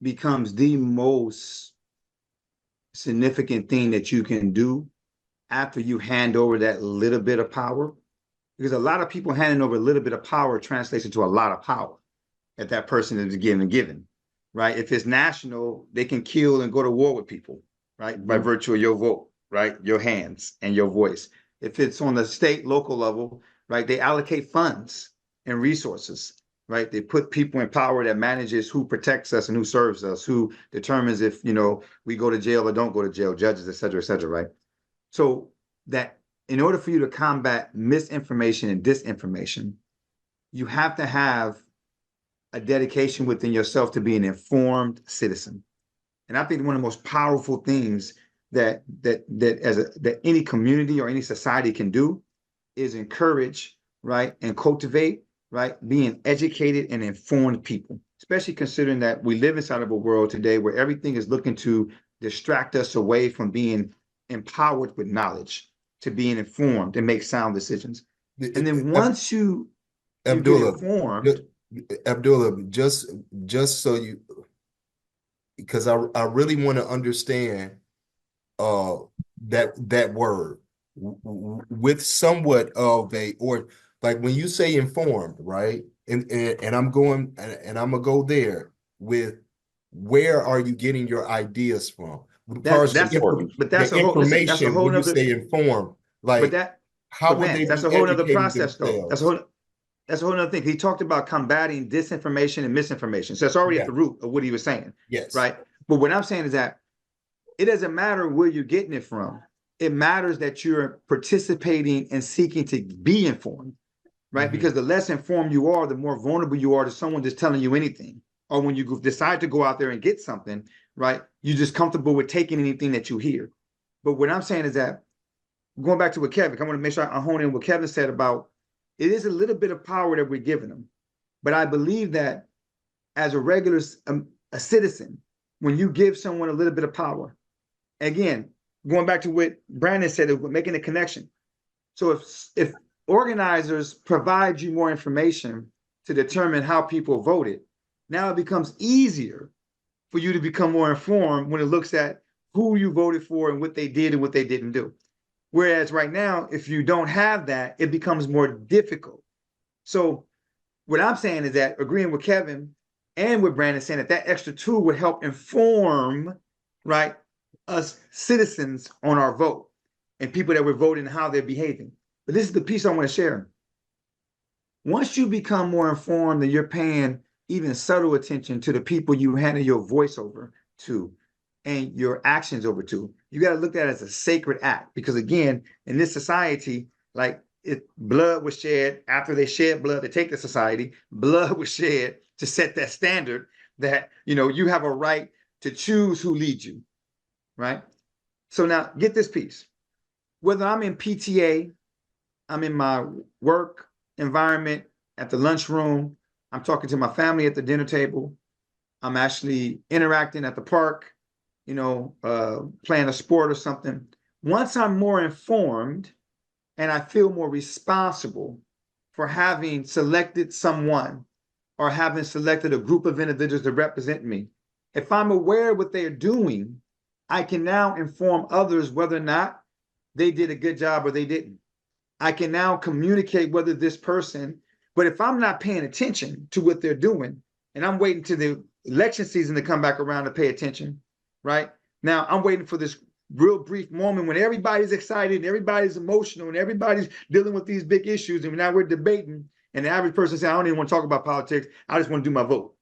Speaker 1: becomes the most significant thing that you can do after you hand over that little bit of power, because a lot of people handing over a little bit of power translates into a lot of power that that person is given, right? If it's national, they can kill and go to war with people, right? By virtue of your vote, right? Your hands and your voice. If it's on the state, local level, right? They allocate funds and resources, right? They put people in power that manages who protects us and who serves us, who determines if, we go to jail or don't go to jail, judges, et cetera, right? So that in order for you to combat misinformation and disinformation, you have to have a dedication within yourself to be an informed citizen. And I think one of the most powerful things that any community or any society can do is encourage, right, and cultivate, right, being educated and informed people, especially considering that we live inside of a world today where everything is looking to distract us away from being empowered with knowledge, to being informed and make sound decisions. And then once you get informed,
Speaker 2: Abdullah, just so you, because I really want to understand that word with somewhat of a, or like when you say informed, right? And I'm going and I'm gonna go there with, where are you getting your ideas from?
Speaker 1: That's important. But that's a whole
Speaker 2: information.
Speaker 1: That's a whole
Speaker 2: when
Speaker 1: nother,
Speaker 2: you say informed, like how would they?
Speaker 1: That's a whole other process, though. That's a whole other thing. He talked about combating disinformation and misinformation. So that's already at the root of what he was saying.
Speaker 2: Yes.
Speaker 1: Right. But what I'm saying is that it doesn't matter where you're getting it from. It matters that you're participating and seeking to be informed, right? Mm-hmm. Because the less informed you are, the more vulnerable you are to someone just telling you anything. Or when you decide to go out there and get something, right, you're just comfortable with taking anything that you hear. But what I'm saying is that going back to what Kevin, I want to make sure I hone in what Kevin said about it is a little bit of power that we're giving them. But I believe that as a regular a citizen, when you give someone a little bit of power, again, going back to what Brandon said, making a connection. So if organizers provide you more information to determine how people voted, now it becomes easier for you to become more informed when it looks at who you voted for and what they did and what they didn't do. Whereas right now, if you don't have that, it becomes more difficult. So what I'm saying is that agreeing with Kevin and with Brandon saying that that extra tool would help inform, right, us citizens on our vote and people that we're voting and how they're behaving. But this is the piece I want to share. Once you become more informed and you're paying even subtle attention to the people you handle your voice over to and your actions over to, you got to look at it as a sacred act. Because again, in this society, like blood was shed after they shed blood to take the society, blood was shed to set that standard that, you have a right to choose who leads you, right? So now get this piece. Whether I'm in PTA, I'm in my work environment, at the lunchroom, I'm talking to my family at the dinner table, I'm actually interacting at the park, playing a sport or something. Once I'm more informed and I feel more responsible for having selected someone or having selected a group of individuals to represent me, if I'm aware of what they're doing, I can now inform others whether or not they did a good job or they didn't. I can now communicate whether this person, but if I'm not paying attention to what they're doing and I'm waiting to the election season to come back around to pay attention, right? Now I'm waiting for this real brief moment when everybody's excited and everybody's emotional and everybody's dealing with these big issues. And now we're debating and the average person says, I don't even want to talk about politics. I just want to do my vote.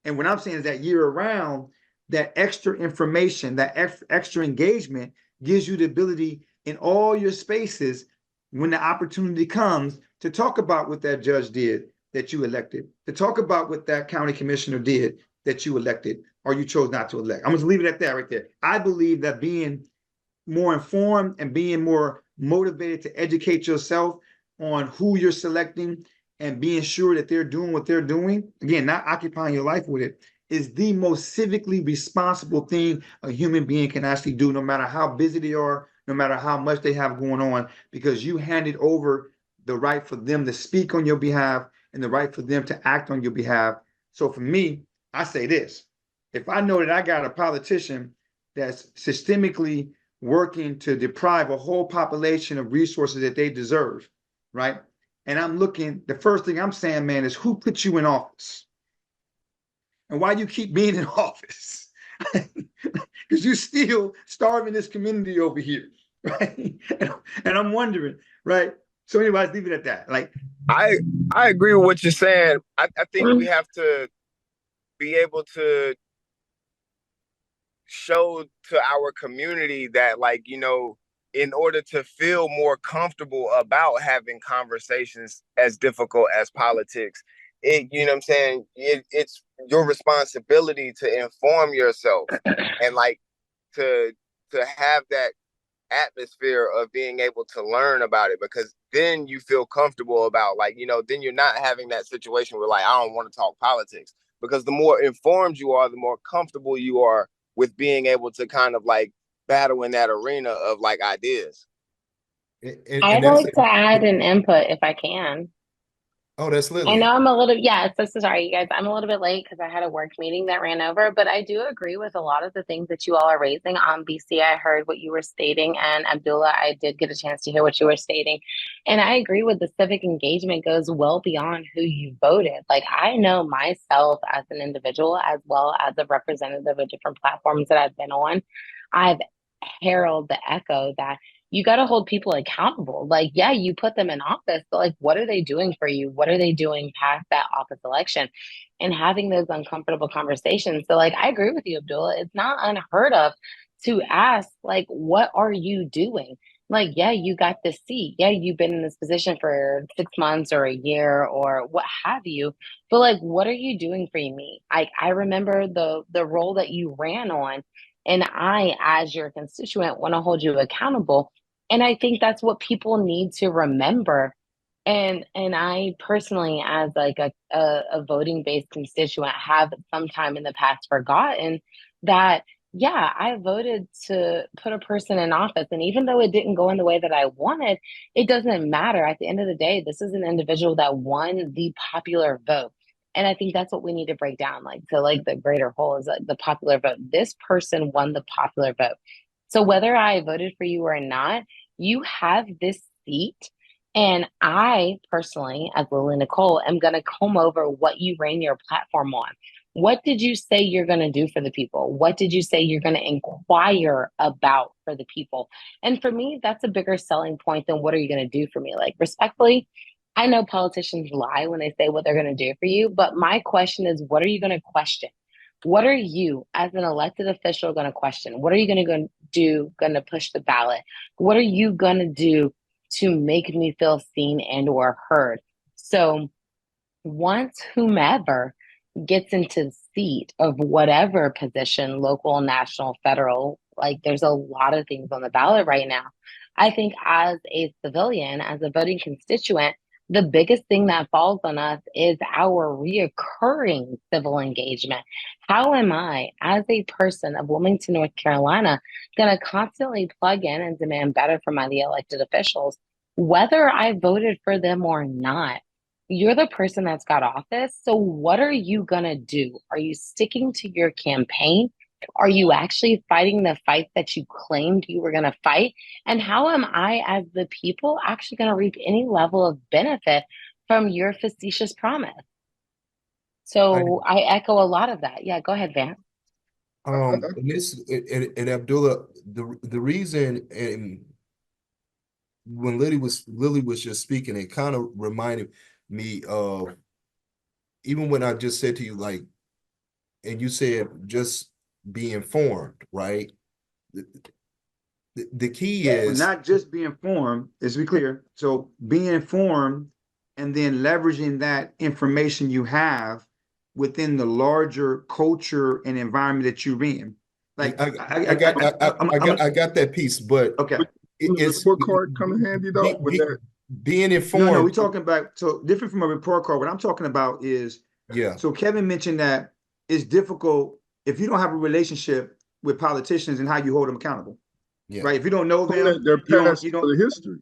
Speaker 1: And what I'm saying is that year round, that extra information, that extra engagement gives you the ability in all your spaces when the opportunity comes to talk about what that judge did that you elected, to talk about what that county commissioner did that you elected or you chose not to elect. I'm going to leave it at that right there. I believe that being more informed and being more motivated to educate yourself on who you're selecting and being sure that they're doing what they're doing, again, not occupying your life with it, is the most civically responsible thing a human being can actually do, no matter how busy they are, no matter how much they have going on, because you handed over the right for them to speak on your behalf and the right for them to act on your behalf. So for me, I say this. If I know that I got a politician that's systemically working to deprive a whole population of resources that they deserve, right? And I'm looking, the first thing I'm saying, man, is who put you in office? And why you keep being in office? Because you're still starving this community over here, right? And I'm wondering, right? So anyways, leave it at that. Like,
Speaker 5: I agree with what you're saying. I think we have to be able to show to our community that, like, in order to feel more comfortable about having conversations as difficult as politics, you know what I'm saying? It's your responsibility to inform yourself and like to have that atmosphere of being able to learn about it, because then you feel comfortable about, like, then you're not having that situation where, like, I don't want to talk politics, because the more informed you are, the more comfortable you are with being able to kind of like battle in that arena of like ideas.
Speaker 6: I'd like to add an input if I can.
Speaker 2: Oh, that's
Speaker 6: I
Speaker 2: Lily.
Speaker 6: know I'm a little, yeah, so sorry, you guys. I'm a little bit late because I had a work meeting that ran over, but I do agree with a lot of the things that you all are raising. BC, I heard what you were stating, and Abdullah, I did get a chance to hear what you were stating. And I agree with the civic engagement goes well beyond who you voted. Like, I know myself as an individual, as well as a representative of different platforms that I've been on. I've heralded the echo that you got to hold people accountable. Like, yeah, you put them in office, but like, what are they doing for you? What are they doing past that office election? And having those uncomfortable conversations. So, like, I agree with you, Abdullah. It's not unheard of to ask, like, what are you doing? Like, yeah, you got this seat. Yeah, you've been in this position for 6 months or a year or what have you. But like, what are you doing for me? I remember the role that you ran on. And I, as your constituent, want to hold you accountable. And I think that's what people need to remember. And I personally, as like a voting based constituent, have sometime in the past forgotten that, yeah, I voted to put a person in office. And even though it didn't go in the way that I wanted, it doesn't matter. At the end of the day, this is an individual that won the popular vote. And I think that's what we need to break down. Like, so like the greater whole is like the popular vote. This person won the popular vote. So whether I voted for you or not, you have this seat. And I personally, as Lily Nicole, am going to comb over what you ran your platform on. What did you say you're going to do for the people? What did you say you're going to inquire about for the people? And for me, that's a bigger selling point than what are you going to do for me? Like, respectfully, I know politicians lie when they say what they're going to do for you, but my question is, what are you going to question? What are you, as an elected official, going to question? What are you going to do? Going to push the ballot? What are you going to do to make me feel seen and or heard? So once whomever gets into the seat of whatever position, local, national, federal, like there's a lot of things on the ballot right now. I think as a civilian, as a voting constituent, the biggest thing that falls on us is our reoccurring civil engagement. How am I, as a person of Wilmington, North Carolina, going to constantly plug in and demand better from my elected officials, whether I voted for them or not? You're the person that's got office. So what are you going to do? Are you sticking to your campaign? Are you actually fighting the fight that you claimed you were going to fight? And how am I, as the people, actually going to reap any level of benefit from your facetious promise? So I echo a lot of that. Yeah, go ahead, Vance.
Speaker 2: And Abdullah, the reason, and when Lily was just speaking, it kind of reminded me of, even when I just said to you, like, and you said just be informed, right? The key is
Speaker 1: not just be informed, let's be clear. So being informed and then leveraging that information you have within the larger culture and environment that you're in. Like
Speaker 2: I got that piece, but
Speaker 1: okay.
Speaker 3: It's report card come in handy though with that.
Speaker 2: Being informed.
Speaker 1: No, we're talking about, so different from a report card. What I'm talking about is,
Speaker 2: yeah.
Speaker 1: So Kevin mentioned that it's difficult if you don't have a relationship with politicians and how you hold them accountable.
Speaker 2: Yeah.
Speaker 1: Right. If you don't know them,
Speaker 3: their past,
Speaker 1: you don't
Speaker 3: the history.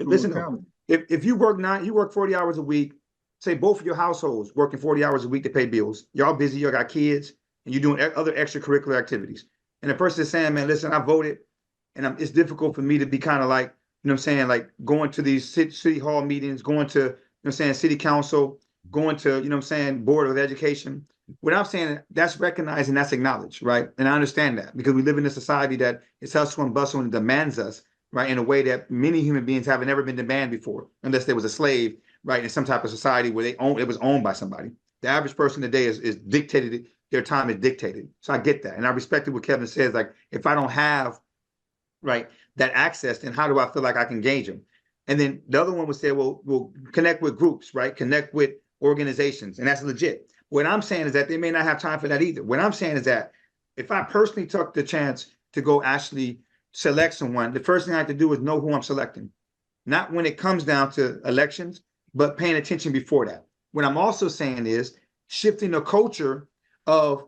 Speaker 1: Listen. If you work 40 hours a week, say both of your households working 40 hours a week to pay bills. Y'all busy, y'all got kids, and you're doing other extracurricular activities. And the person is saying, man, listen, I voted, and it's difficult for me to be kind of like, you know what I'm saying, like going to these city hall meetings, going to, you know what I'm saying, city council, going to, you know what I'm saying, board of education. What I'm saying, that's recognized and that's acknowledged, right? And I understand that because we live in a society that is hustle and bustle and demands us, right, in a way that many human beings haven't ever been demanded before, unless there was a slave, right, in some type of society where it was owned by somebody. The average person today is dictated, their time is dictated. So I get that. And I respect what Kevin says, like, if I don't have, right, that access, then how do I feel like I can gauge them? And then the other one would say, well, we'll connect with groups, right? Connect with organizations, and that's legit. What I'm saying is that they may not have time for that either. What I'm saying is that if I personally took the chance to go actually select someone, the first thing I have to do is know who I'm selecting. Not when it comes down to elections, but paying attention before that. What I'm also saying is shifting the culture of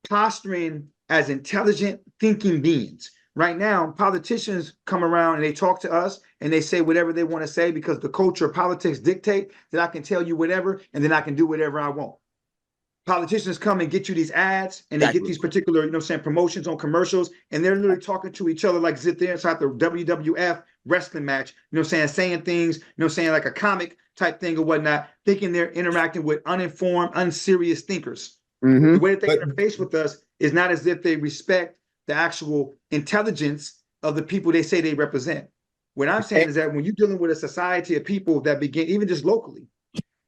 Speaker 1: posturing as intelligent thinking beings. Right now, politicians come around and they talk to us and they say whatever they want to say because the culture of politics dictate that I can tell you whatever and then I can do whatever I want. Politicians come and get you these ads and they get these particular, you know what I'm saying, promotions on commercials, and they're literally talking to each other like as if they're inside the WWF wrestling match, you know what I'm saying things, you know what I'm saying, like a comic type thing or whatnot, thinking they're interacting with uninformed, unserious thinkers.
Speaker 5: Mm-hmm.
Speaker 1: The way that they interface with us is not as if they respect the actual intelligence of the people they say they represent. What I'm saying is that when you're dealing with a society of people that begin, even just locally,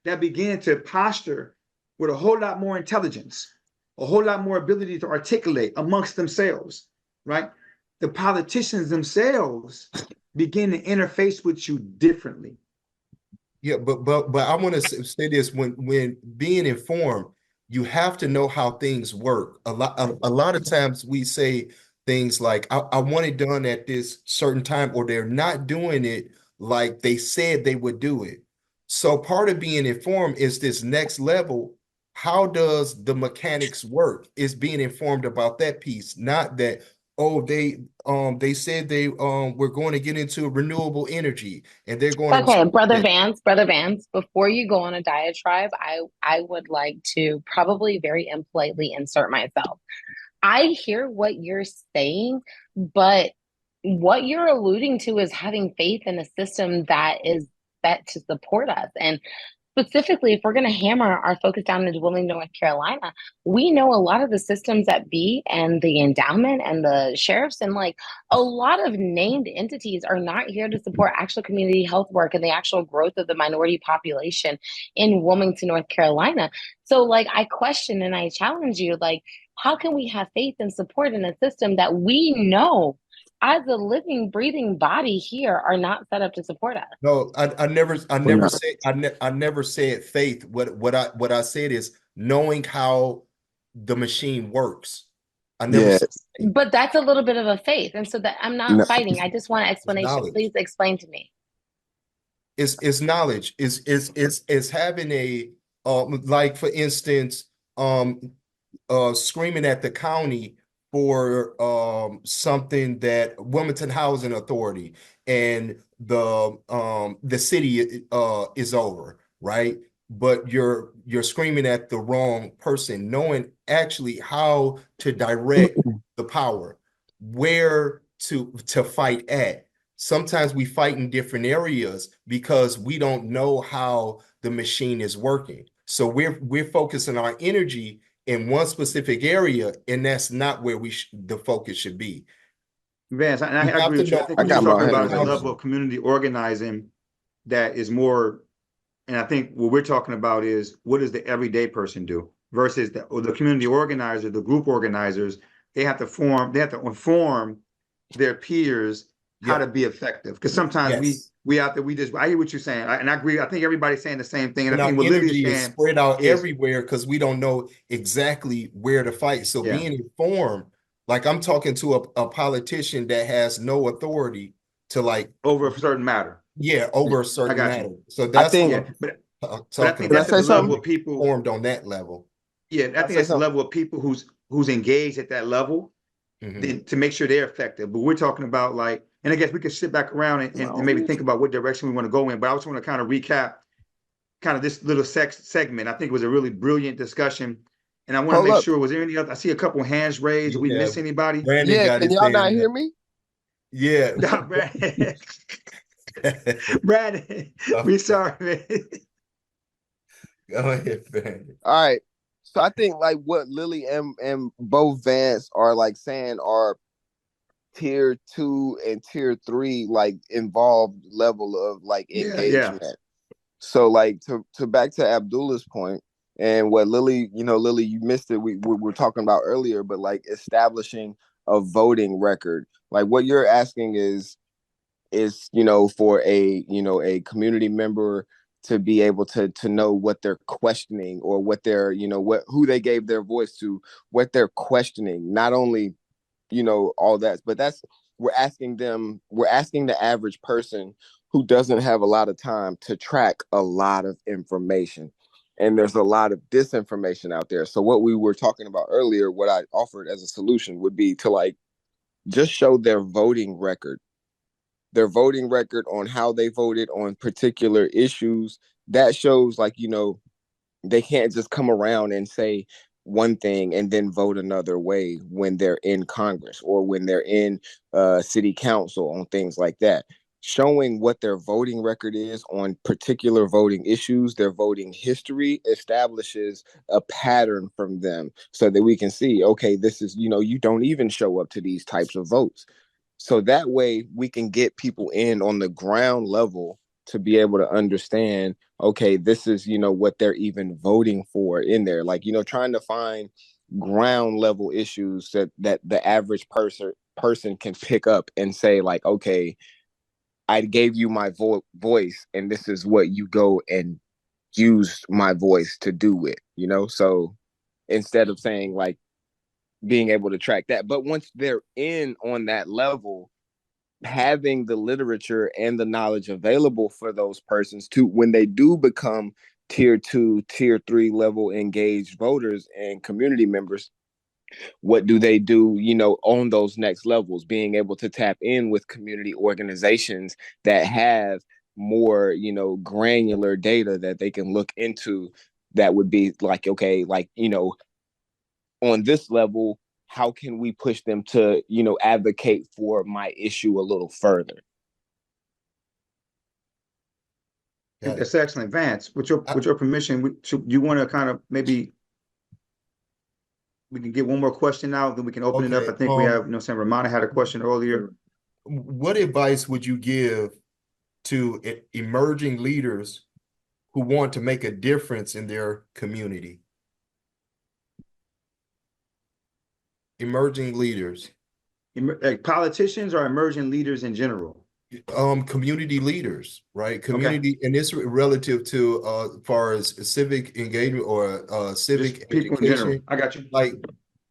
Speaker 1: that begin to posture with a whole lot more intelligence, a whole lot more ability to articulate amongst themselves, right? The politicians themselves begin to interface with you differently.
Speaker 2: Yeah, but I want to say this: when being informed, you have to know how things work. A lot of times we say things like, I want it done at this certain time, or they're not doing it like they said they would do it. So part of being informed is this next level. How does the mechanics work? Is being informed about that piece, not that, oh, they said they were going to get into renewable energy and they're going
Speaker 6: Okay,
Speaker 2: to
Speaker 6: Brother Vance, before you go on a diatribe, I would like to probably very impolitely insert myself. I hear what you're saying, but what you're alluding to is having faith in a system that is set to support us. And specifically, if we're going to hammer our focus down into Wilmington, North Carolina, we know a lot of the systems at B and the endowment and the sheriffs and like a lot of named entities are not here to support actual community health work and the actual growth of the minority population in Wilmington, North Carolina. So, like, I question and I challenge you, like, how can we have faith and support in a system that we know as a living, breathing body here are not set up to support us?
Speaker 2: No, I never
Speaker 5: We're not.
Speaker 2: I never said faith. What I said is knowing how the machine works. I never
Speaker 5: Yeah,
Speaker 2: said faith.
Speaker 6: But that's a little bit of a faith. And so that I'm
Speaker 5: no,
Speaker 6: not fighting. I just want an
Speaker 2: It's
Speaker 6: explanation.
Speaker 2: knowledge.
Speaker 6: Please explain to me.
Speaker 2: It's knowledge. Is having a like, for instance, um screaming at the county for something that Wilmington Housing Authority and the city is over, right? But you're screaming at the wrong person, knowing actually how to direct the power, where to fight at. Sometimes we fight in different areas because we don't know how the machine is working. So we're focusing our energy in one specific area, and that's not where the focus should be.
Speaker 1: Vance, and
Speaker 2: You
Speaker 1: I
Speaker 2: have
Speaker 1: agree
Speaker 2: to
Speaker 1: with you. I
Speaker 2: know
Speaker 1: think
Speaker 5: I
Speaker 1: what
Speaker 2: who
Speaker 1: you're
Speaker 5: got
Speaker 2: you're
Speaker 5: my
Speaker 1: talking
Speaker 5: hand
Speaker 1: about is a
Speaker 5: raised.
Speaker 1: level of community organizing that is more, and I think what we're talking about is what does the everyday person do versus the community organizer, the group organizers, they have to inform their peers how
Speaker 2: Yeah.
Speaker 1: to be effective. Because sometimes
Speaker 2: Yes.
Speaker 1: we out there, I hear what you're saying. And I agree. I think everybody's saying the same thing. And I
Speaker 2: And our
Speaker 1: think what Lydia's
Speaker 2: energy is
Speaker 1: saying
Speaker 2: spread out
Speaker 1: is,
Speaker 2: everywhere because we don't know exactly where to fight. So
Speaker 1: yeah,
Speaker 2: being informed, like I'm talking to a politician that has no authority to, like,
Speaker 1: over a certain matter.
Speaker 2: yeah, over a
Speaker 1: I
Speaker 2: certain
Speaker 1: got
Speaker 2: matter.
Speaker 1: you.
Speaker 2: So
Speaker 5: I
Speaker 2: that's what
Speaker 5: think.
Speaker 1: Yeah.
Speaker 2: I'm
Speaker 1: But I
Speaker 2: talking
Speaker 1: think
Speaker 5: Can I
Speaker 1: that's
Speaker 2: about.
Speaker 1: at
Speaker 5: say
Speaker 1: the level
Speaker 5: something?
Speaker 1: of people.
Speaker 2: Informed on that level.
Speaker 1: Yeah, I
Speaker 5: Can I
Speaker 1: think
Speaker 5: say
Speaker 1: that's the
Speaker 5: something?
Speaker 1: level of people who's engaged at that level,
Speaker 2: Mhm.
Speaker 1: then to make sure they're effective. But we're talking about like, and I guess we could sit back around and maybe think about what direction we want to go in. But I just want to kind of recap kind of this little segment. I think it was a really brilliant discussion. And I want to
Speaker 5: Hold
Speaker 1: make
Speaker 5: up.
Speaker 1: sure, was there any other? I see a couple hands raised. Did we
Speaker 2: Yeah,
Speaker 1: miss anybody?
Speaker 2: Brandon
Speaker 5: Yeah,
Speaker 2: got
Speaker 5: can
Speaker 2: his
Speaker 5: y'all not
Speaker 2: hand
Speaker 5: hear
Speaker 2: up.
Speaker 5: me?
Speaker 2: Yeah.
Speaker 1: No, Brad. Brad,
Speaker 2: Go
Speaker 1: we sorry, man.
Speaker 2: ahead, Brandon.
Speaker 5: All right. So I think like what Lily and both Vance are like saying are tier 2 and tier 3 like involved level of like
Speaker 1: Yeah, yeah.
Speaker 5: engagement. So like to back to Abdullah's point and what Lily, Lily, you missed it. We were talking about earlier, but like establishing a voting record. Like what you're asking is for a community member to be able to know what they're questioning or what they're what who they gave their voice to, what they're questioning, not only all that, but we're asking the average person who doesn't have a lot of time to track a lot of information, and there's a lot of disinformation out there. So what we were talking about earlier, what I offered as a solution would be to like just show their voting record on how they voted on particular issues. That shows like they can't just come around and say one thing and then vote another way when they're in Congress or when they're in city council on things like that. Showing what their voting record is on particular voting issues, their voting history establishes a pattern from them so that we can see, okay, this is, you don't even show up to these types of votes. So that way we can get people in on the ground level to be able to understand, okay, this is, what they're even voting for in there. Like, trying to find ground level issues that the average person can pick up and say like, okay, I gave you my voice and this is what you go and use my voice to do it, so instead of saying like being able to track that. But once they're in on that level, having the literature and the knowledge available for those persons to, when they do become tier 2, tier 3 level engaged voters and community members, what do they do, on those next levels, being able to tap in with community organizations that have more, granular data that they can look into, that would be like, okay, like, on this level, how can we push them to, advocate for my issue a little further?
Speaker 1: I think that's excellent, Vance. With your permission, you want to kind of maybe we can get one more question out, then we can open it up. I think we have, Ramona had a question earlier.
Speaker 2: What advice would you give to emerging leaders who want to make a difference in their community? Emerging leaders.
Speaker 1: Like politicians or emerging leaders in general?
Speaker 2: Community leaders, right? Community, okay. And it's relative to far as civic engagement or civic
Speaker 1: just people
Speaker 2: education.
Speaker 1: In general. I got you.
Speaker 2: Like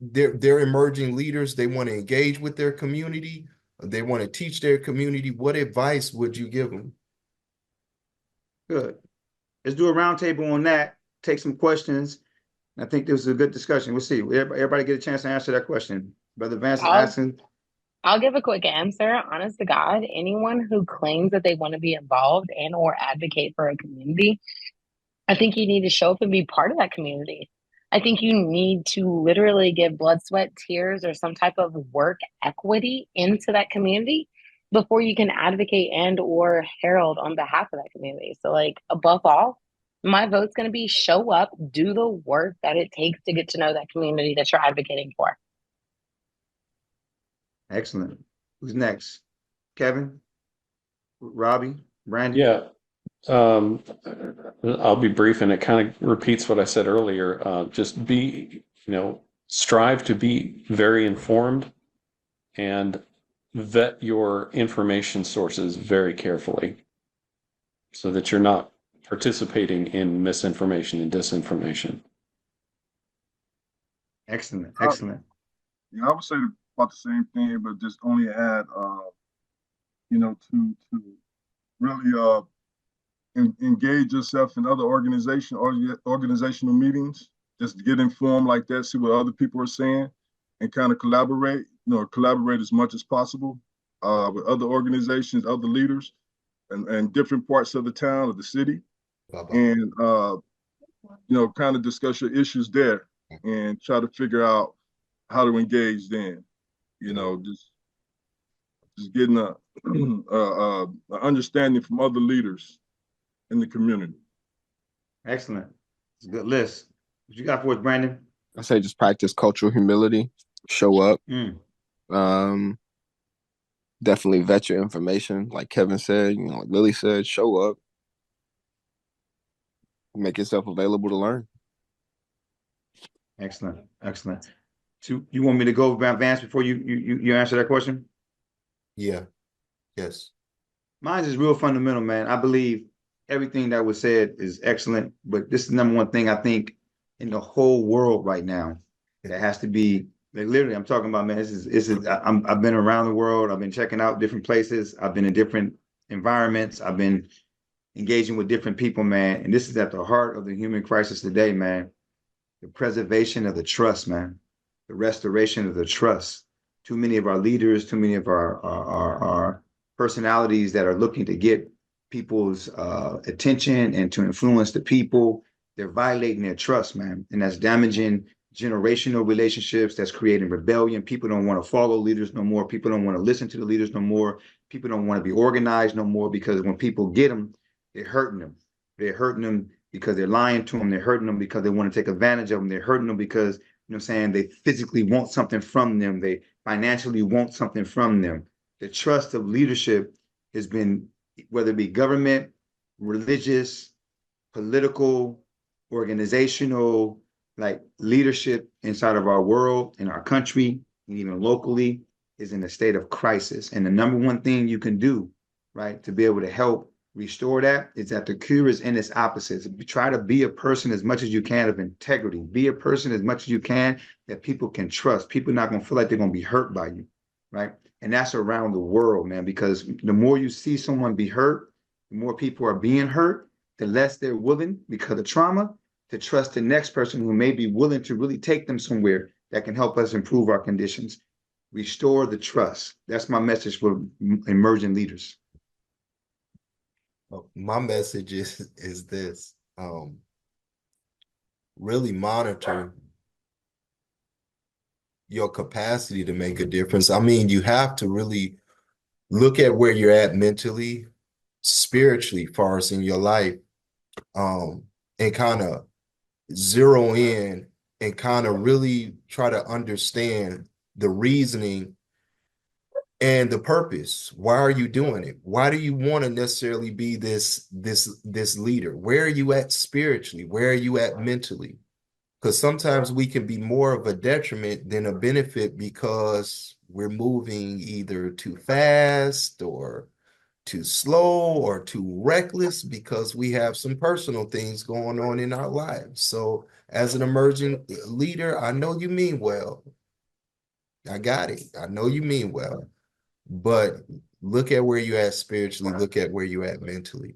Speaker 2: they're emerging leaders. They want to engage with their community. They want to teach their community. What advice would you give them?
Speaker 1: Good. Let's do a roundtable on that. Take some questions. I think this is a good discussion. We'll see. Everybody get a chance to answer that question. Brother Vance is asking.
Speaker 6: I'll give a quick answer. Honest to God, anyone who claims that they want to be involved and or advocate for a community, I think you need to show up and be part of that community. I think you need to literally give blood, sweat, tears, or some type of work equity into that community before you can advocate and or herald on behalf of that community. So like above all, my vote's going to be show up, do the work that it takes to get to know that community that you're advocating for.
Speaker 1: Excellent. Who's next? Kevin? Robbie? Brandon?
Speaker 4: Yeah. I'll be brief, and it kind of repeats what I said earlier. Just be, strive to be very informed and vet your information sources very carefully so that you're not participating in misinformation and disinformation.
Speaker 1: Excellent. Excellent.
Speaker 3: I would say about the same thing, but just only add, to really engage yourself in other organizational meetings, just to get informed like that, see what other people are saying, and kind of collaborate as much as possible with other organizations, other leaders, and different parts of the town or the city, and kind of discuss your issues there and try to figure out how to engage then. Just getting a understanding from other leaders in the community.
Speaker 1: Excellent. It's a good list. What you got for us, Brandon?
Speaker 5: I say just practice cultural humility, show up. Definitely vet your information. Like Kevin said, like Lily said, show up. Make yourself available to learn.
Speaker 1: Excellent. Excellent. So you want me to go, Vance, before you answer that question?
Speaker 2: Yeah. Yes.
Speaker 1: Mine is real fundamental, man. I believe everything that was said is excellent, but this is the number one thing I think in the whole world right now that has to be, like, literally, I'm talking about, man, I've been around the world. I've been checking out different places. I've been in different environments. I've been engaging with different people, man. And this is at the heart of the human crisis today, man. The preservation of the trust, man. The restoration of the trust. Too many of our leaders, too many of our personalities that are looking to get people's attention and to influence the people, they're violating their trust, man. And that's damaging generational relationships. That's creating rebellion. People don't want to follow leaders no more. People don't want to listen to the leaders no more. People don't want to be organized no more, because when people get them, they're hurting them. They're hurting them because they're lying to them. They're hurting them because they want to take advantage of them. They're hurting them because, they physically want something from them. They financially want something from them. The trust of leadership has been, whether it be government, religious, political, organizational, like leadership inside of our world, in our country, and even locally, is in a state of crisis. And the number one thing you can do, right, to be able to help restore that, is that the cure is in its opposites. Try to be a person as much as you can of integrity. Be a person as much as you can that people can trust. People are not going to feel like they're going to be hurt by you, right? And that's around the world, man, because the more you see someone be hurt, the more people are being hurt, the less they're willing, because of trauma, to trust the next person who may be willing to really take them somewhere that can help us improve our conditions. Restore the trust. That's my message for emerging leaders.
Speaker 2: My message is this: really monitor your capacity to make a difference. I mean, you have to really look at where you're at mentally, spiritually, far as in your life, and kind of zero in and kind of really try to understand the reasoning and the purpose. Why are you doing it? Why do you want to necessarily be this leader? Where are you at spiritually? Where are you at mentally? Because sometimes we can be more of a detriment than a benefit because we're moving either too fast or too slow or too reckless because we have some personal things going on in our lives. So as an emerging leader, I know you mean well. I got it. I know you mean well. But look at where you're at spiritually, look at where you're at mentally,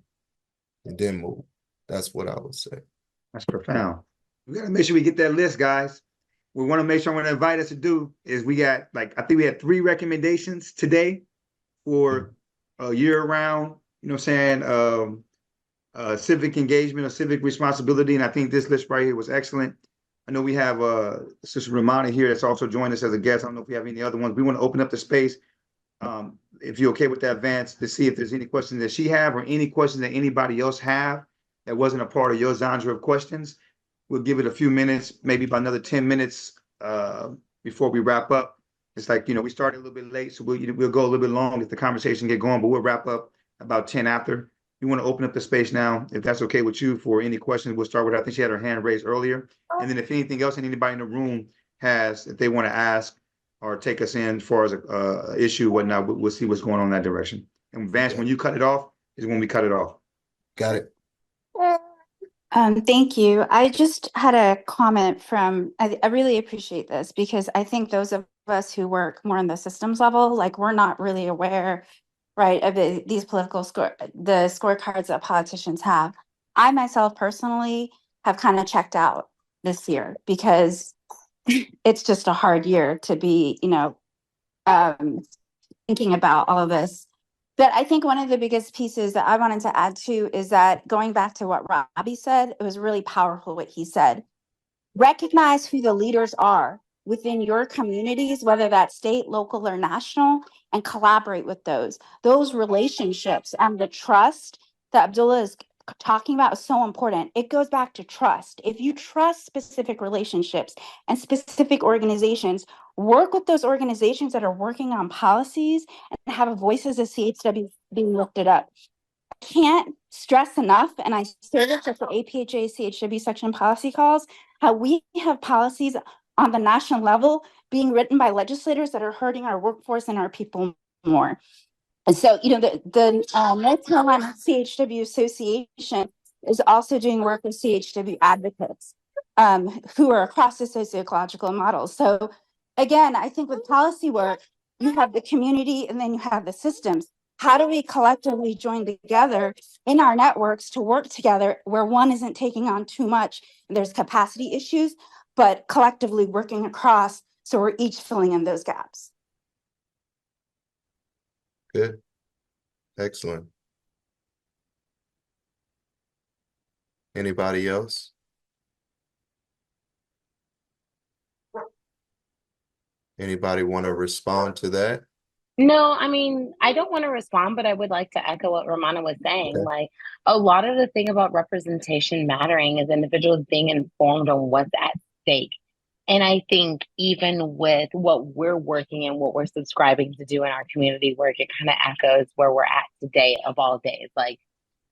Speaker 2: and then move. That's what I would say.
Speaker 1: That's profound. We got to make sure we get that list, guys. We want to make sure I'm going to invite us to do is we got, like, I think we had 3 recommendations today for a year-round, you know what I'm saying, civic engagement or civic responsibility. And I think this list right here was excellent. I know we have Sister Romana here that's also joined us as a guest. I don't know if we have any other ones. We want to open up the space. If you're okay with that, Vance, to see if there's any questions that she have or any questions that anybody else have that wasn't a part of your genre of questions. We'll give it a few minutes, maybe about another 10 minutes before we wrap up. It's like, you know, we started a little bit late, so we'll go a little bit long if the conversation get going, but we'll wrap up about 10 after. We want to open up the space now, if that's okay with you, for any questions. We'll start with her. I think she had her hand raised earlier. And then if anything else anybody in the room has, if they want to ask or take us in as far as a issue, whatnot, we'll see what's going on in that direction. And Vance, when you cut it off, is when we cut it off.
Speaker 2: Got it.
Speaker 7: Thank you. I just had a comment from, I really appreciate this because I think those of us who work more on the systems level, like we're not really aware, right, of these political the scorecards that politicians have. I myself personally have kind of checked out this year because it's just a hard year to be, you know, thinking about all of this. But I think one of the biggest pieces that I wanted to add to is that going back to what Robbie said, it was really powerful what he said. Recognize who the leaders are within your communities, whether that's state, local, or national, and collaborate with those relationships and the trust that Abdullah is talking about is so important. It goes back to trust. If you trust specific relationships and specific organizations, work with those organizations that are working on policies and have voices of CHW being lifted up. I can't stress enough, and I say this at the APHA CHW section policy calls, how we have policies on the national level being written by legislators that are hurting our workforce and our people more. And so, you know, the North Carolina CHW Association is also doing work with CHW advocates who are across the socioecological models. So again, I think with policy work, you have the community and then you have the systems. How do we collectively join together in our networks to work together where one isn't taking on too much and there's capacity issues, but collectively working across so we're each filling in those gaps?
Speaker 2: Good. Excellent. Anybody else? Anybody want to respond to that?
Speaker 6: No, I mean, I don't want to respond, but I would like to echo what Romana was saying.
Speaker 2: Okay.
Speaker 6: Like, a lot of the thing about representation mattering is individuals being informed on what's at stake. And I think even with what we're working and what we're subscribing to do in our community work, it kind of echoes where we're at today of all days. Like,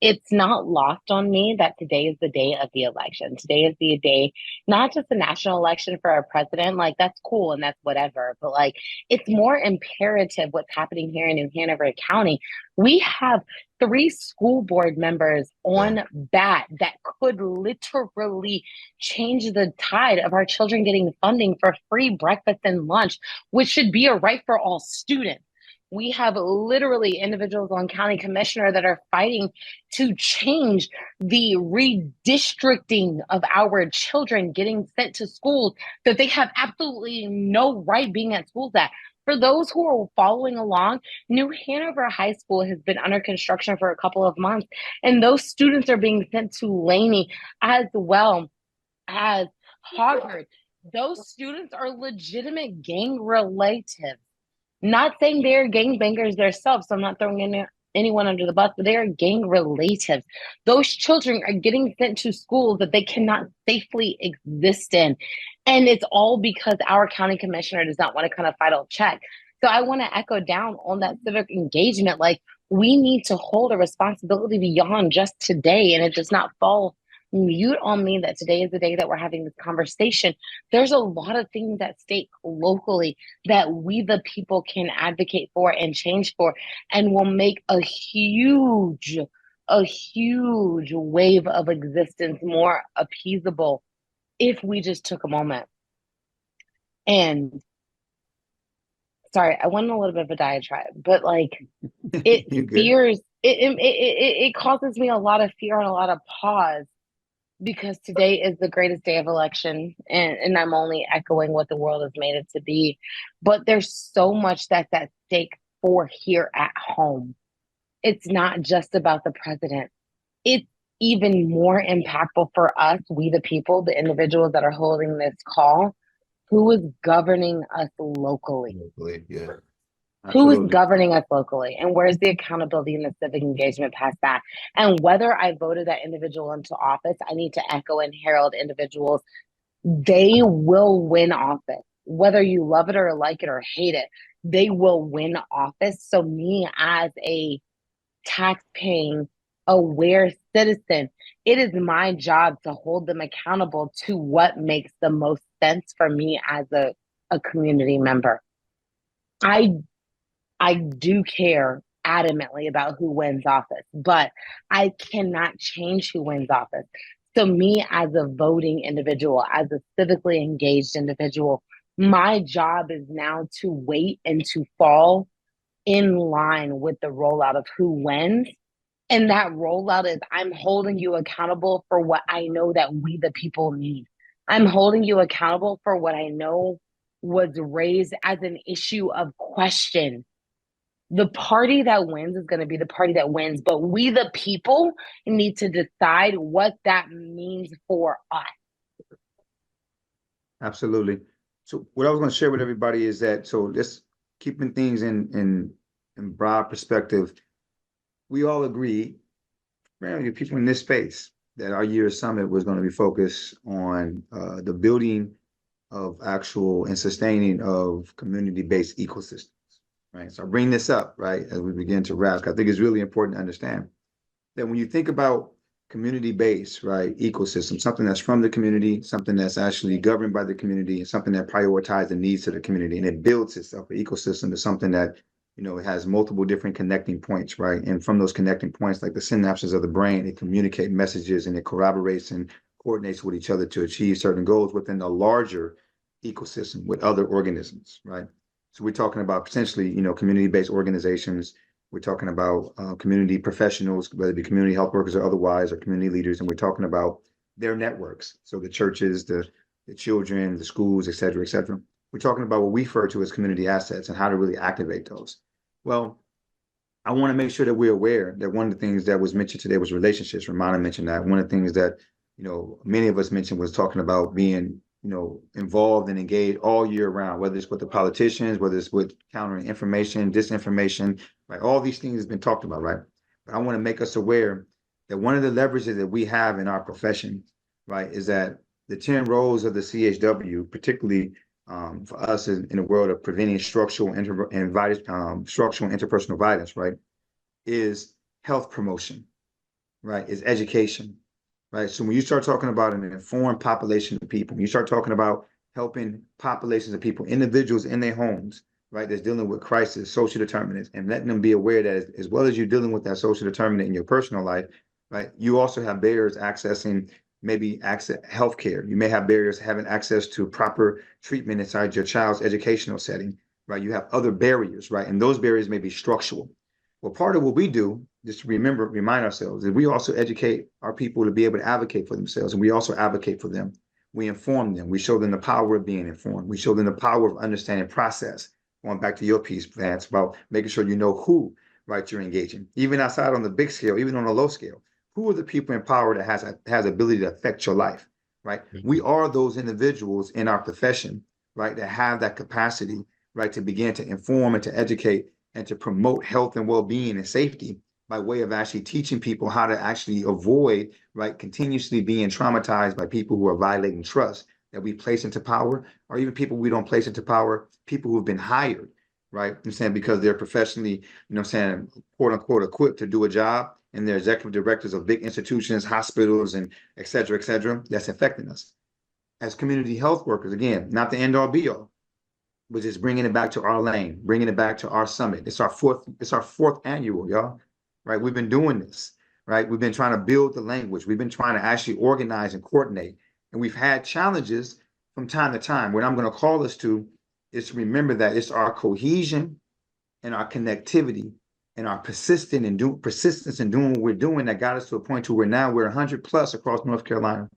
Speaker 6: it's not lost on me that today is the day of the election. Today is the day, not just the national election for our president, like that's cool and that's whatever, but like it's more imperative what's happening here in New Hanover County. We have 3 school board members on bat that could literally change the tide of our children getting funding for free breakfast and lunch, which should be a right for all students. We have literally individuals on county commissioner that are fighting to change the redistricting of our children getting sent to schools that they have absolutely no right being at schools at. For those who are following along, New Hanover High School has been under construction for a couple of months, and those students are being sent to Laney as well as Harvard. Those students are legitimate gang relatives. Not saying they're gangbangers themselves, so I'm not throwing anyone under the bus, but they are gang relatives. Those children are getting sent to schools that they cannot safely exist in. And it's all because our county commissioner does not want to kind of fight a check. So I want to echo down on that civic engagement. Like, we need to hold a responsibility beyond just today, and it does not fall mute on me that today is the day that we're having this conversation. There's a lot of things at stake locally that we, the people, can advocate for and change for, and will make a huge wave of existence more appeasable if we just took a moment. And sorry, I went on a little bit of a diatribe, but like it causes me a lot of fear and a lot of pause, because today is the greatest day of election, and I'm only echoing what the world has made it to be. But there's so much that's at stake for here at home. It's not just about the president. It's even more impactful for us, we the people, the individuals that are holding this call, who is governing us locally.
Speaker 2: Yeah.
Speaker 6: Who is
Speaker 1: Absolutely.
Speaker 6: governing us locally, and where's the accountability and the civic engagement past that? And whether I voted that individual into office, I need to echo and herald individuals. They will win office. Whether you love it or like it or hate it, they will win office. So me as a tax-paying, aware citizen, it is my job to hold them accountable to what makes the most sense for me as a community member. I do care adamantly about who wins office, but I cannot change who wins office. So me as a voting individual, as a civically engaged individual, my job is now to wait and to fall in line with the rollout of who wins. And that rollout is, I'm holding you accountable for what I know that we the people need. I'm holding you accountable for what I know was raised as an issue of question. The party that wins is going to be the party that wins, but we the people need to decide what that means for us.
Speaker 1: Absolutely. So what I was going to share with everybody is that, so just keeping things in broad perspective, we all agree, the people in this space, that our year summit was going to be focused on the building of actual and sustaining of community-based ecosystems. Right. So I bring this up, right, as we begin to wrap. I think it's really important to understand that when you think about community-based, right, ecosystem, something that's from the community, something that's actually governed by the community, and something that prioritizes the needs of the community, and it builds itself. An ecosystem is something that, it has multiple different connecting points, right? And from those connecting points, like the synapses of the brain, it communicates messages and it corroborates and coordinates with each other to achieve certain goals within the larger ecosystem with other organisms, right? So we're talking about potentially, community-based organizations. We're talking about community professionals, whether it be community health workers or otherwise, or community leaders, and we're talking about their networks. So the churches, the children, the schools, et cetera, et cetera. We're talking about what we refer to as community assets and how to really activate those. Well, I want to make sure that we're aware that one of the things that was mentioned today was relationships. Ramona mentioned that. One of the things that, many of us mentioned was talking about being involved and engaged all year round, whether it's with the politicians, whether it's with countering information, disinformation, right? All these things have been talked about, right? But I want to make us aware that one of the leverages that we have in our profession, right, is that the 10 roles of the CHW, particularly for us in the world of preventing structural and interpersonal violence, right, is health promotion, right, is education, right? So when you start talking about an informed population of people, when you start talking about helping populations of people, individuals in their homes, right, that's dealing with crisis, social determinants, and letting them be aware that as well as you're dealing with that social determinant in your personal life, right, you also have barriers accessing maybe access healthcare. You may have barriers having access to proper treatment inside your child's educational setting, right? You have other barriers, right? And those barriers may be structural. Well, part of what we do, just to remind ourselves, is we also educate our people to be able to advocate for themselves, and we also advocate for them. We inform them. We show them the power of being informed. We show them the power of understanding process. Going back to your piece, Vance, about making sure you know who, right, you're engaging. Even outside on the big scale, even on a low scale, who are the people in power that has ability to affect your life, right? We are those individuals in our profession, right, that have that capacity, right, to begin to inform and to educate and to promote health and well-being and safety by way of actually teaching people how to actually avoid, right, continuously being traumatized by people who are violating trust that we place into power, or even people we don't place into power, people who've been hired, right? I'm saying because they're professionally, I'm saying, quote unquote, equipped to do a job, and they're executive directors of big institutions, hospitals, and et cetera, that's affecting us. As community health workers, again, not the end all be all, but just bringing it back to our lane, bringing it back to our summit. It's our fourth annual, y'all, right? We've been doing this, right? We've been trying to build the language. We've been trying to actually organize and coordinate. And we've had challenges from time to time. What I'm going to call us to is to remember that it's our cohesion and our connectivity and our persistence in doing what we're doing that got us to a point to where now we're 100 plus across North Carolina.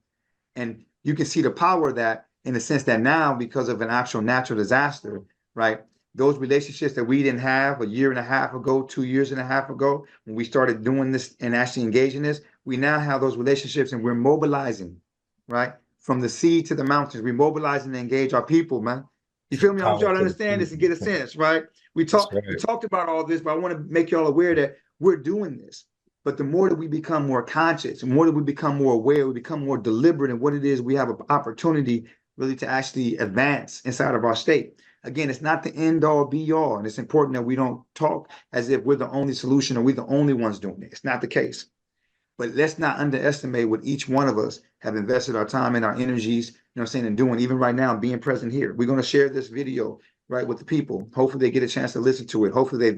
Speaker 1: And you can see the power of that in the sense that now, because of an actual natural disaster, right? Those relationships that we didn't have a year and a half ago, 2 years and a half ago, when we started doing this and actually engaging this, we now have those relationships and we're mobilizing, right? From the sea to the mountains, we're mobilizing to engage our people, man. You feel me? I want y'all to understand this and get a sense, right? We talked about all this, but I want to make y'all aware that we're doing this. But the more that we become more conscious, the more that we become more aware, we become more deliberate in what it is we have an opportunity really to actually advance inside of our state. Again, it's not the end all be all. And it's important that we don't talk as if we're the only solution or we're the only ones doing it. It's not the case. But let's not underestimate what each one of us have invested our time and our energies, and doing, even right now, being present here. We're going to share this video, right, with the people. Hopefully they get a chance to listen to it. Hopefully they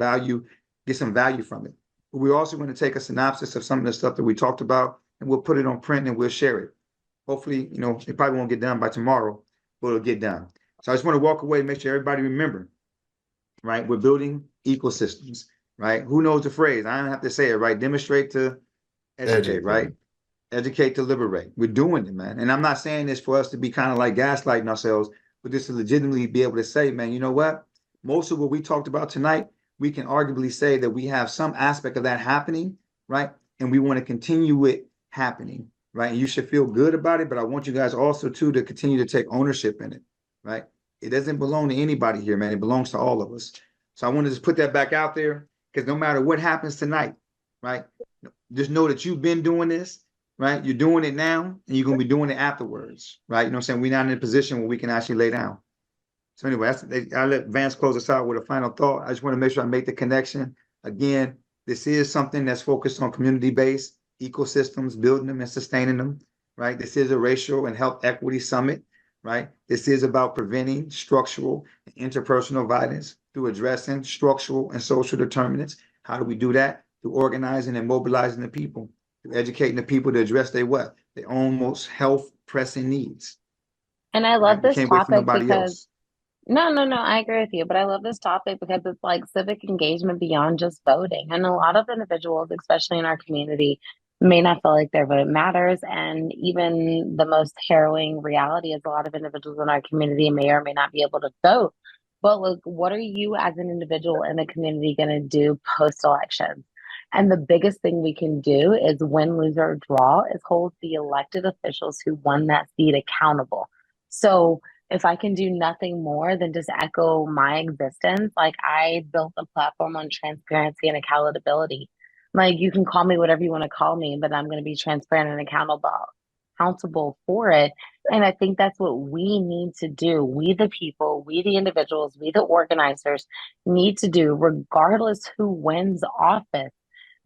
Speaker 1: get some value from it. But we're also going to take a synopsis of some of the stuff that we talked about, and we'll put it on print and we'll share it. Hopefully, it probably won't get done by tomorrow, but it'll get done. So I just want to walk away and make sure everybody remember, right? We're building ecosystems, right? Who knows the phrase? I don't have to say it, right? Demonstrate to educate, right? Educate to liberate. We're doing it, man. And I'm not saying this for us to be kind of like gaslighting ourselves, but just to legitimately be able to say, man, you know what? Most of what we talked about tonight, we can arguably say that we have some aspect of that happening, right? And we want to continue it happening, right? And you should feel good about it, but I want you guys also too to continue to take ownership in it, right? It doesn't belong to anybody here, man. It belongs to all of us. So I want to just put that back out there, because no matter what happens tonight, right? Just know that you've been doing this, right? You're doing it now, and you're going to be doing it afterwards, right? You know what I'm saying? We're not in a position where we can actually lay down. So anyway, I'll let Vance close us out with a final thought. I just want to make sure I make the connection. Again, this is something that's focused on community-based ecosystems, building them and sustaining them, right? This is a racial and health equity summit, right? This is about preventing structural and interpersonal violence through addressing structural and social determinants. How do we do that? Through organizing and mobilizing the people, through educating the people to address their own most health pressing needs.
Speaker 6: And I love
Speaker 1: We
Speaker 6: this
Speaker 1: can't wait for
Speaker 6: topic
Speaker 1: nobody
Speaker 6: because
Speaker 1: else.
Speaker 6: no, I agree with you, but I love this topic because it's like civic engagement beyond just voting. And a lot of individuals, especially in our community, may not feel like their vote matters. And even the most harrowing reality is a lot of individuals in our community may or may not be able to vote. But look, what are you as an individual in the community going to do post-election? And the biggest thing we can do is win, lose, or draw is hold the elected officials who won that seat accountable. So if I can do nothing more than just echo my existence, like I built a platform on transparency and accountability. Like you can call me whatever you want to call me, but I'm going to be transparent and accountable for it. And I think that's what we need to do. We, the people, we, the individuals, we, the organizers, need to do, regardless who wins office,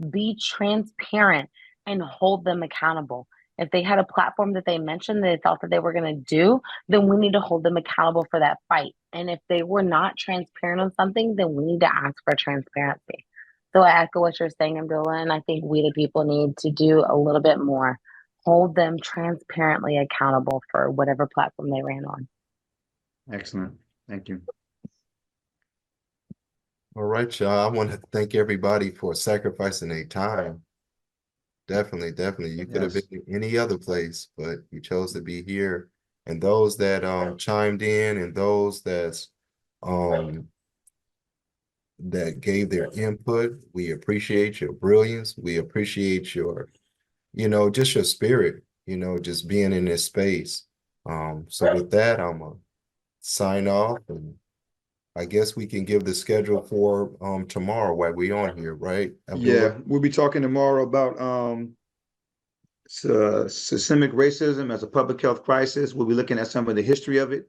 Speaker 6: be transparent and hold them accountable. If they had a platform that they mentioned that they thought that they were going to do, then we need to hold them accountable for that fight. And if they were not transparent on something, then we need to ask for transparency. So I echo what you're saying, Abdullah, and I think we the people need to do a little bit more. Hold them transparently accountable for whatever platform they ran on.
Speaker 1: Excellent. Thank you.
Speaker 2: All right, y'all. I want to thank everybody for sacrificing their time. Definitely, definitely. You could have
Speaker 1: Yes.
Speaker 2: been any other place, but you chose to be here. And those that chimed in and those that gave their input, we appreciate your brilliance. We appreciate your, just your spirit, just being in this space. So with that, I'm gonna sign off, and I guess we can give the schedule for tomorrow while we on here, right, Abdullah?
Speaker 1: Yeah, we'll be talking tomorrow about systemic racism as a public health crisis. We'll be looking at some of the history of it.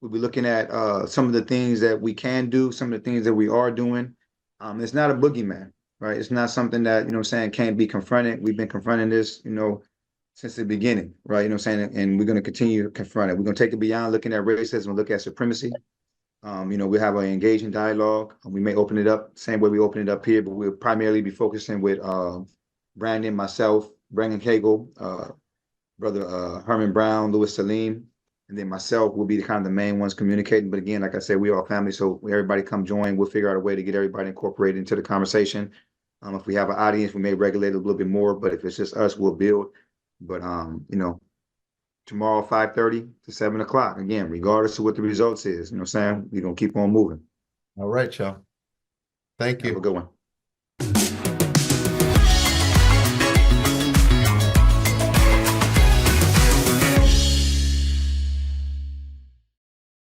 Speaker 1: We'll be looking at some of the things that we can do, some of the things that we are doing. It's not a boogeyman, right? It's not something that, what I'm saying, can't be confronted. We've been confronting this, since the beginning, right? You know what I'm saying? And we're going to continue to confront it. We're going to take it beyond looking at racism and look at supremacy. We have an engaging dialogue. We may open it up same way we open it up here, but we'll primarily be focusing with Brandon, myself, Brandon Cagle, brother Herman Brown, Louis Salim, and then myself will be the kind of the main ones communicating. But again, like I said, we are family, so everybody come join. We'll figure out a way to get everybody incorporated into the conversation. If we have an audience, we may regulate it a little bit more, but if it's just us, we'll build. But tomorrow 5:30 to 7 o'clock, again, regardless of what the results is, what I'm saying, we're gonna keep on moving.
Speaker 2: All right, y'all. Thank you.
Speaker 1: Have a good one.